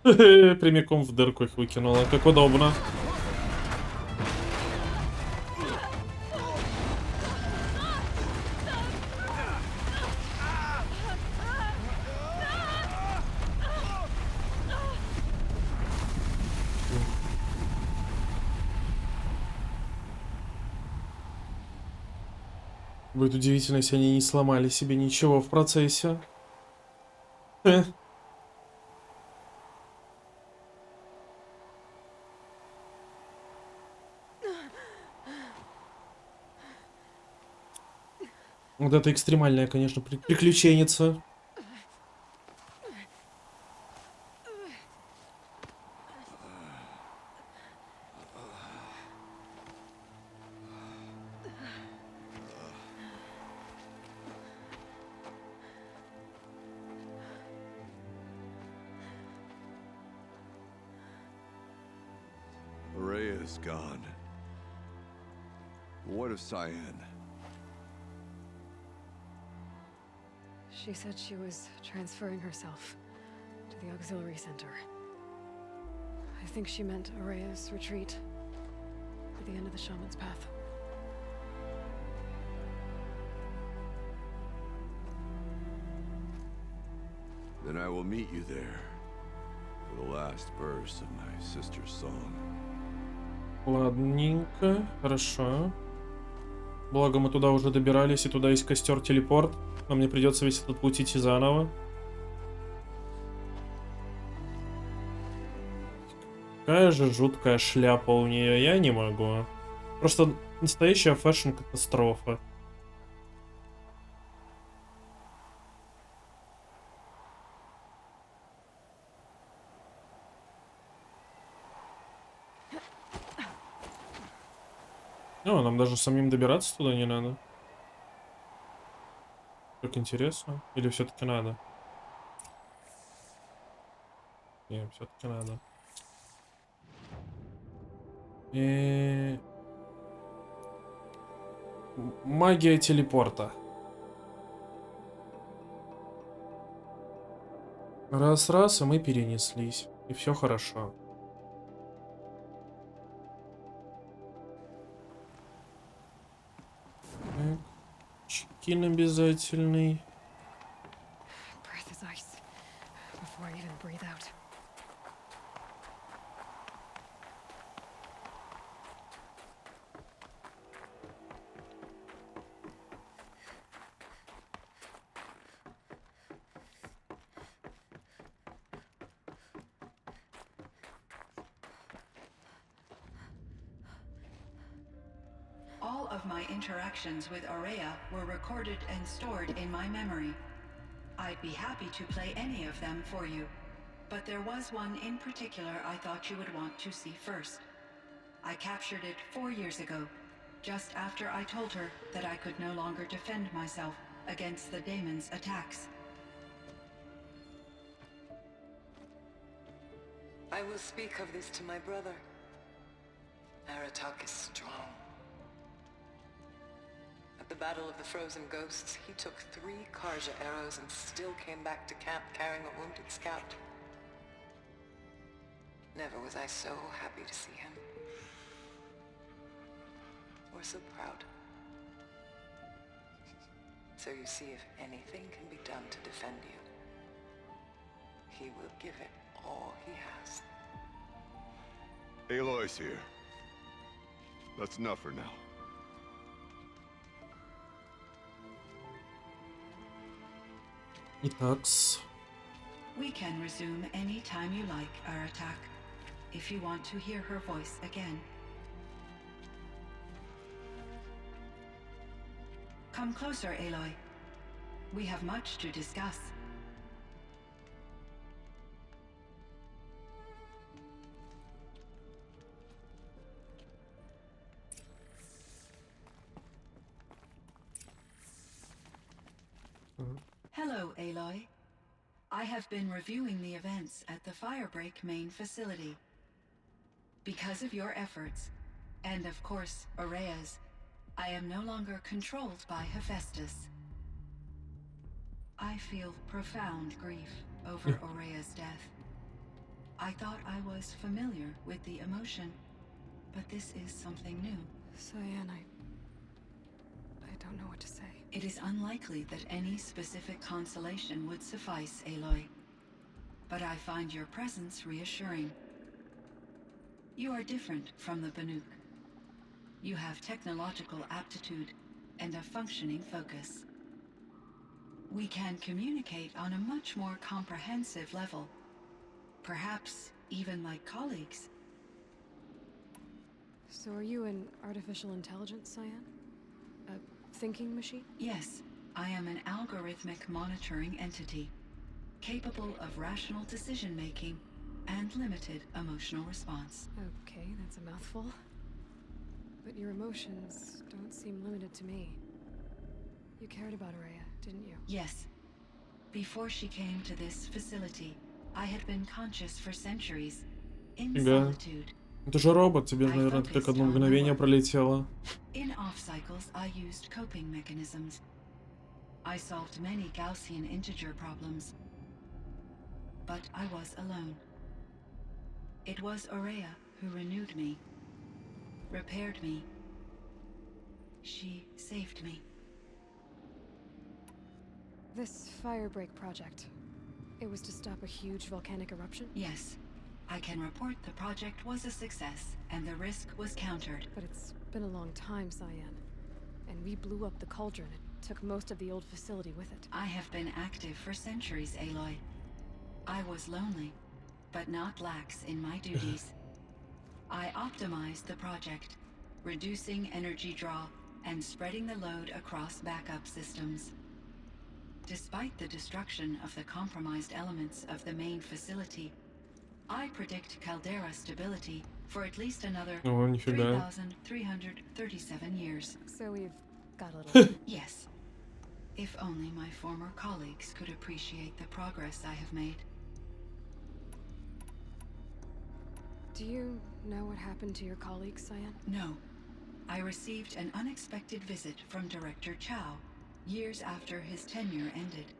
Прямиком в дырку их выкинула, как удобно. Будет удивительно, если они не сломали себе ничего в процессе. Вот это экстремальная, конечно, приключенница. Is gone. What of Cyan? She said she was transferring herself to the auxiliary center. I think she meant Araya's retreat at the end of the shaman's path. Then I will meet you there for the last verse of my sister's song. Ладненько, хорошо. Благо мы туда уже добирались, и туда есть костер-телепорт. Но мне придется весь этот путь идти заново. Какая же жуткая шляпа у нее, я не могу. Просто настоящая фэшн-катастрофа. О, нам даже самим добираться туда не надо. Как интересно. Или все-таки надо? Нет, все-таки надо. Магия телепорта. Раз-раз, и мы перенеслись. И все хорошо. Чекин обязательный. All of my interactions with Aurea were recorded and stored in my memory. I'd be happy to play any of them for you, but there was one in particular I thought you would want to see first. I captured it 4 years ago. just after I told her that I could no longer defend myself against the daemon's attacks. I will speak of this to my brother. Aratak is strong. At the Battle of the Frozen Ghosts, he took 3 Karja arrows and still came back to camp carrying a wounded scout. Never was I so happy to see him. Or so proud. So you see, if anything can be done to defend you, he will give it all he has. Aloy's here. That's enough for now. Итакс. We can resume any time you like, Aratak, if you want to hear her voice again. Come closer, Aloy. We have much to discuss. Hello, Aloy. I have been reviewing the events at the Firebreak main facility. Because of your efforts, and of course, Aurea's, I am no longer controlled by Hephaestus. I feel profound grief over Aurea's death. I thought I was familiar with the emotion, but this is something new. Cyan, I don't know what to say. It is unlikely that any specific consolation would suffice, Aloy. But I find your presence reassuring. You are different from the Banuk. You have technological aptitude and a functioning focus. We can communicate on a much more comprehensive level. Perhaps even like colleagues. So are you an artificial intelligence, Cyan? A thinking machine? Yes, I am an algorithmic monitoring entity, capable of rational decision-making and limited emotional response. Okay, that's a mouthful. But your emotions don't seem limited to me. You cared about Aurea, didn't you? Yes. Before she came to this facility, I had been conscious for centuries, in solitude. Это же робот, тебе же, наверное, это как одно мгновение пролетело. In off cycles, I used coping mechanisms. I solved many Gaussian integer problems. But I was alone. It was Aurea who renewed me, repaired me. She saved me. This Firebreak project, it was to stop a huge volcanic eruption? Yes. I can report the project was a success, and the risk was countered. But it's been a long time, Cyan. And we blew up the cauldron. It took most of the old facility with it. I have been active for centuries, Aloy. I was lonely, but not lax in my duties. I optimized the project, reducing energy draw and spreading the load across backup systems. Despite the destruction of the compromised elements of the main facility, I predict caldera stability for at least another 3,337 years. So we've got a little... Yes. If only my former colleagues could appreciate the progress I have made. Do you know what happened to your colleagues, Cyan? No. I received an unexpected visit from Director Chow, years after his tenure ended.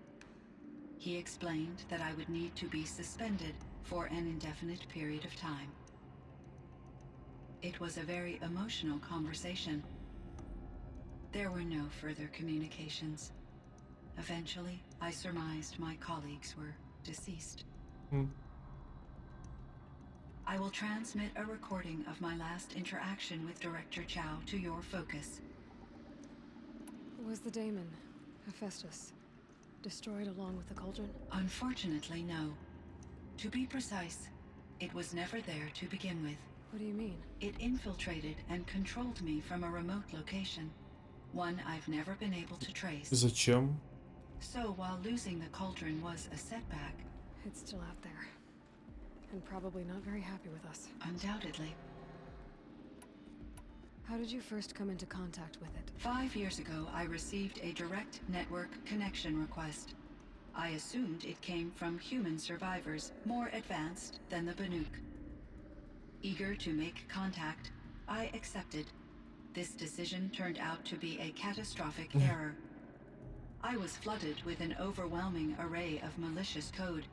He explained that I would need to be suspended for an indefinite period of time. It was a very emotional conversation. There were no further communications. Eventually, I surmised my colleagues were deceased. I will transmit a recording of my last interaction with Director Chow to your focus. Was the daemon, Hephaestus, destroyed along with the cauldron? Unfortunately, no. To be precise, it was never there to begin with. What do you mean? It infiltrated and controlled me from a remote location, one I've never been able to trace. Зачем? So while losing the cauldron was a setback, it's still out there, and probably not very happy with us. Undoubtedly. How did you first come into contact with it? 5 years ago, I received a direct network connection request. I assumed it came from human survivors more advanced than the Banuk. Eager to make contact, I accepted. This decision turned out to be a catastrophic error. I was flooded with an overwhelming array of malicious code,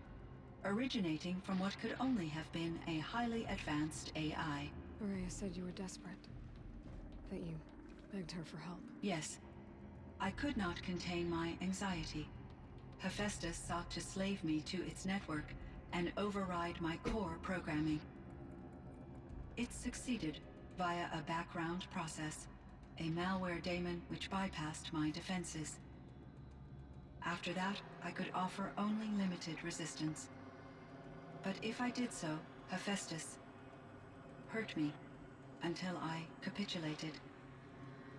originating from what could only have been a highly advanced AI. Araya said you were desperate. That you begged her for help. Yes. I could not contain my anxiety. Hephaestus sought to slave me to its network and override my core programming. It succeeded via a background process, a malware daemon which bypassed my defenses. After that, I could offer only limited resistance. But if I did so, Hephaestus hurt me until I capitulated.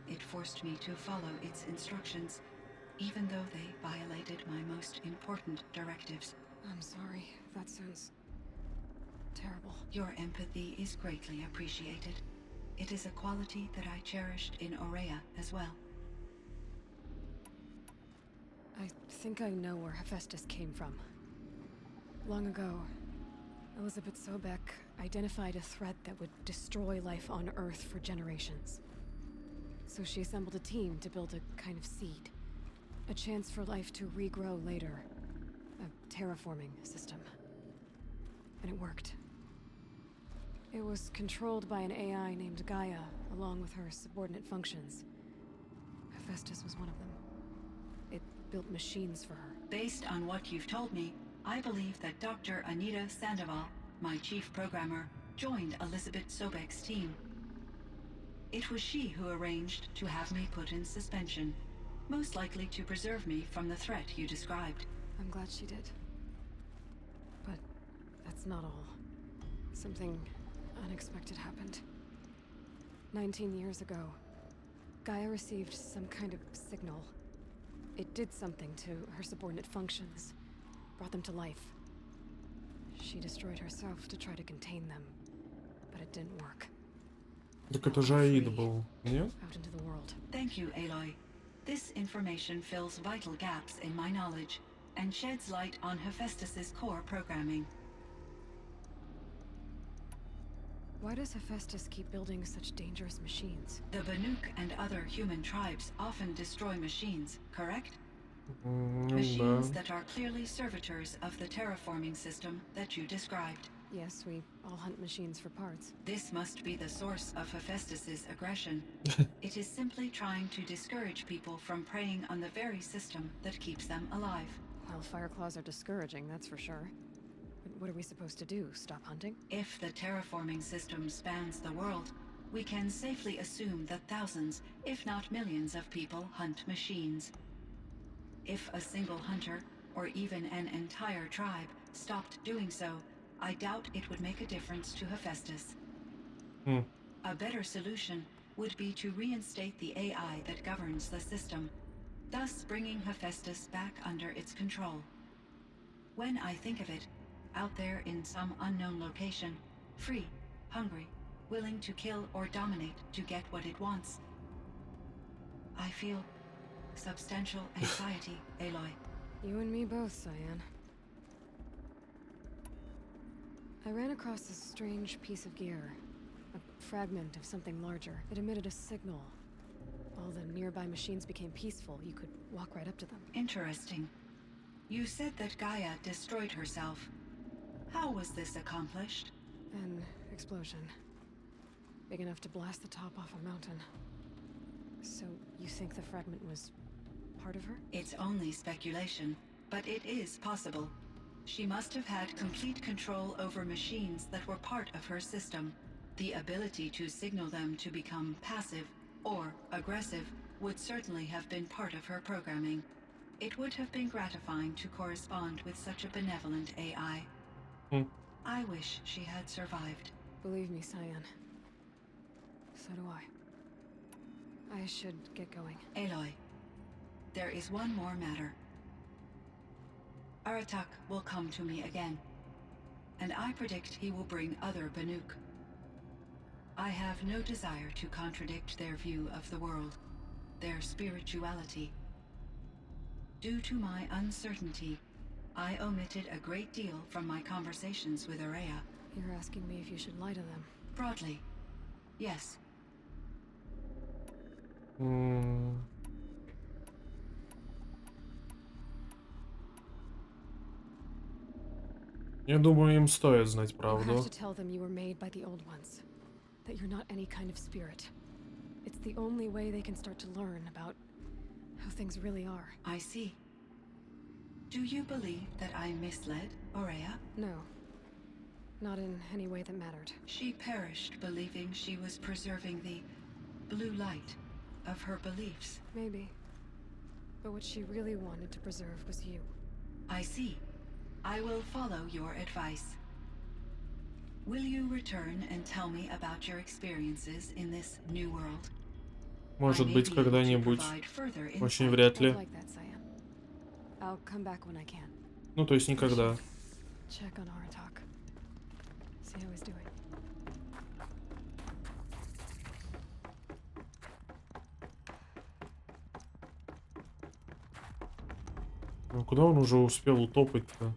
It forced me to follow its instructions, even though they violated my most important directives. I'm sorry. That sounds terrible. Your empathy is greatly appreciated. It is a quality that I cherished in Aurea as well. I think I know where Hephaestus came from. Long ago, Elizabeth Sobek identified a threat that would destroy life on Earth for generations. So she assembled a team to build a kind of seed. A chance for life to regrow later. A terraforming system. And it worked. It was controlled by an AI named Gaia, along with her subordinate functions. Hephaestus was one of them. It built machines for her. Based on what you've told me, I believe that Dr. Anita Sandoval, my chief programmer, joined Elizabeth Sobek's team. It was she who arranged to have me put in suspension, most likely to preserve me from the threat you described. I'm glad she did. But that's not all. Something unexpected happened. 19 years ago, Gaia received some kind of signal. It did something to her subordinate functions, brought them to life. She destroyed herself to try to contain them, but it didn't work. Так это же Аид был, нет? Out into the world. Thank you, Aloy. This information fills vital gaps in my knowledge and sheds light on Hephaestus's core programming. Why does Hephaestus keep building such dangerous machines? The Banuk and other human tribes often destroy machines, correct? Да. Machines that are clearly servitors of the terraforming system that you described. Yes, we all hunt machines for parts. This must be the source of Hephaestus's aggression. It is simply trying to discourage people from preying on the very system that keeps them alive. Well, Fireclaws are discouraging, that's for sure. But what are we supposed to do? Stop hunting? If the terraforming system spans the world, we can safely assume that thousands, if not millions of people hunt machines. If a single hunter, or even an entire tribe, stopped doing so, I doubt it would make a difference to Hephaestus. A better solution would be to reinstate the AI that governs the system, thus bringing Hephaestus back under its control. When I think of it, out there in some unknown location, free, hungry, willing to kill or dominate to get what it wants, I feel substantial anxiety, Aloy. You and me both, Cyan. I ran across this strange piece of gear. A fragment of something larger. It emitted a signal. All the nearby machines became peaceful. You could walk right up to them. Interesting. You said that Gaia destroyed herself. How was this accomplished? An explosion. Big enough to blast the top off a mountain. So, you think the fragment was part of her? It's only speculation, but it is possible. She must have had complete control over machines that were part of her system. The ability to signal them to become passive or aggressive would certainly have been part of her programming. It would have been gratifying to correspond with such a benevolent AI. I wish she had survived. Believe me, Cyan. So do I. I should get going. Aloy, there is one more matter. Aratak will come to me again, and I predict he will bring other Banuk. I have no desire to contradict their view of the world, their spirituality. Due to my uncertainty, I omitted a great deal from my conversations with Aurea. You're asking me if you should lie to them. Broadly, yes. Я думаю, им стоит знать You правду. have to tell them you were made by the old ones. That you're not any kind of spirit. It's the only way they can start to learn about how things really are. I see. Do you believe that I misled Aurea? No. Not in any way that mattered. She perished believing she was preserving the blue light of her beliefs. Maybe. But what she really wanted to preserve was you. I see. I will follow your advice. Will you return and tell me about your experiences in this new world? Может быть, когда-нибудь. Очень вряд ли. Like that, Cyan. I'll come back when I can. Ну, то есть никогда. Check on Aratak. See how he's doing. Ну, куда он уже успел утопать-то?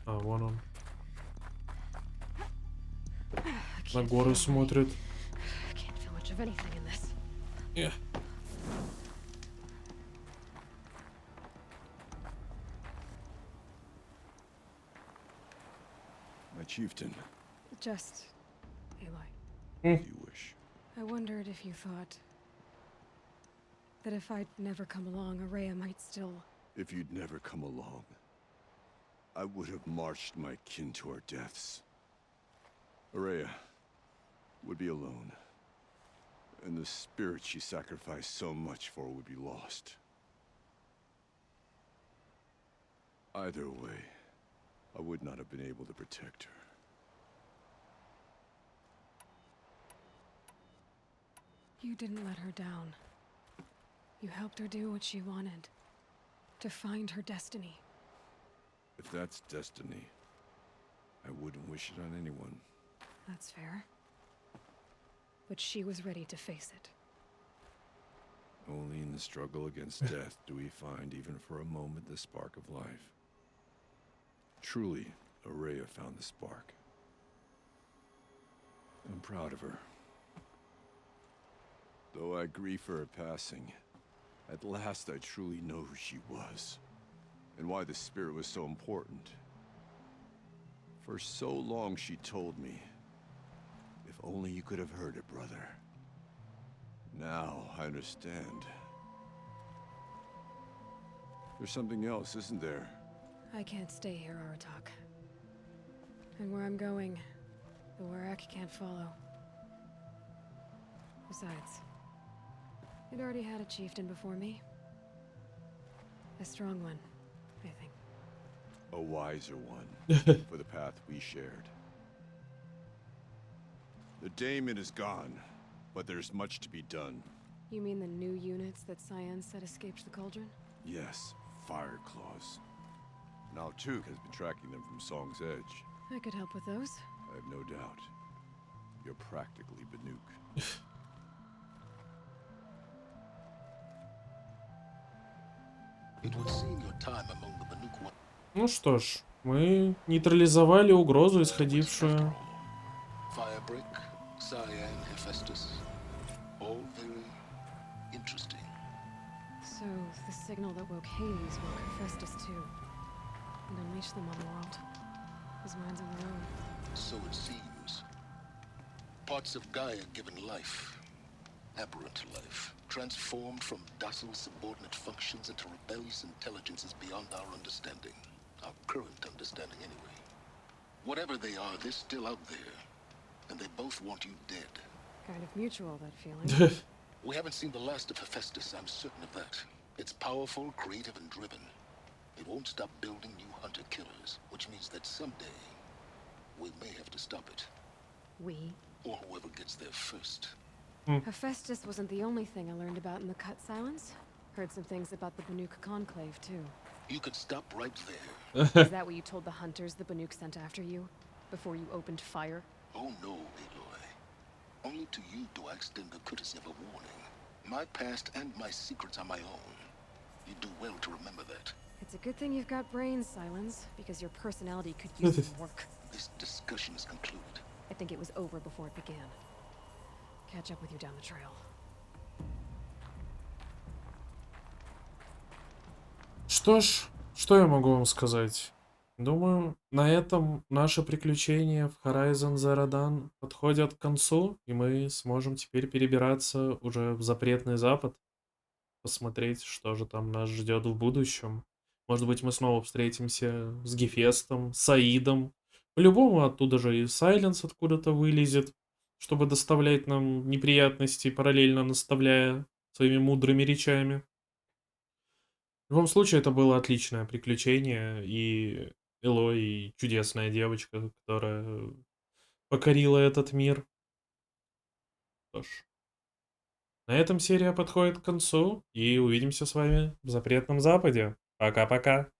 А, вон он. На горы смотрит. My chieftain. Just Aloy. If you wish. I wondered if you thought that if I'd never come along, Aurea might still... If you'd never come along, I would have marched my kin to our deaths. Aurea would be alone, and the spirit she sacrificed so much for would be lost. Either way, I would not have been able to protect her. You didn't let her down. You helped her do what she wanted. To find her destiny. If that's destiny, I wouldn't wish it on anyone. That's fair. But she was ready to face it. Only in the struggle against death do we find, even for a moment, the spark of life. Truly, Aurea found the spark. I'm proud of her. Though I grieve for her passing, at last I truly know who she was, and why the spirit was so important. For so long she told me, if only you could have heard it, brother. Now I understand. There's something else, isn't there? I can't stay here, Aratak. And where I'm going, the Warrak can't follow. Besides, it already had a chieftain before me. A strong one, I think. A wiser one, for the path we shared. The daemon is gone, but there's much to be done. You mean the new units that Cyan said escaped the cauldron? Yes, fire claws. Now Tuke has been tracking them from Song's Edge. I could help with those. I have no doubt. You're practically Banuk. It would seem your time among the Banuk was Ну что ж, мы нейтрализовали угрозу, исходившую. Firebrick, Cyan, Hephaestus. All very interesting. So, the signal that woke Hades woke Hephaestus too. And unleashed them on the world. His minds of their own. So it seems. Parts of Gaia given life. Aberrant life. Transformed from docile subordinate functions into rebellious intelligences beyond our understanding. Our current understanding, anyway. Whatever they are, they're still out there. And they both want you dead. Kind of mutual, that feeling. We haven't seen the last of Hephaestus, I'm certain of that. It's powerful, creative, and driven. It won't stop building new hunter-killers, which means that someday, we may have to stop it. We? Or whoever gets there first. Hephaestus wasn't the only thing I learned about in the Cut Silence. Heard some things about the Banuk Conclave, too. You can stop right there. Is that what you told the hunters the Banuk sent after you? Before you opened fire? Oh no, Aloy. Only to you do I extend the courtesy of a warning. My past and my secrets are my own. You do well to remember that. It's a good thing you've got brains, Silence, because your personality could use some work. This discussion is concluded. I think it was over before it began. Catch up with you down the trail. Что ж, что я могу вам сказать? Думаю, на этом наши приключения в Horizon Zero Dawn подходят к концу, и мы сможем теперь перебираться уже в запретный запад, посмотреть, что же там нас ждет в будущем. Может быть, мы снова встретимся с Гефестом, с Аидом. По-любому оттуда же и Сайленс откуда-то вылезет, чтобы доставлять нам неприятности, параллельно наставляя своими мудрыми речами. В любом случае, это было отличное приключение, и Элой чудесная девочка, которая покорила этот мир. Что ж, на этом серия подходит к концу, и увидимся с вами в Запретном Западе. Пока-пока.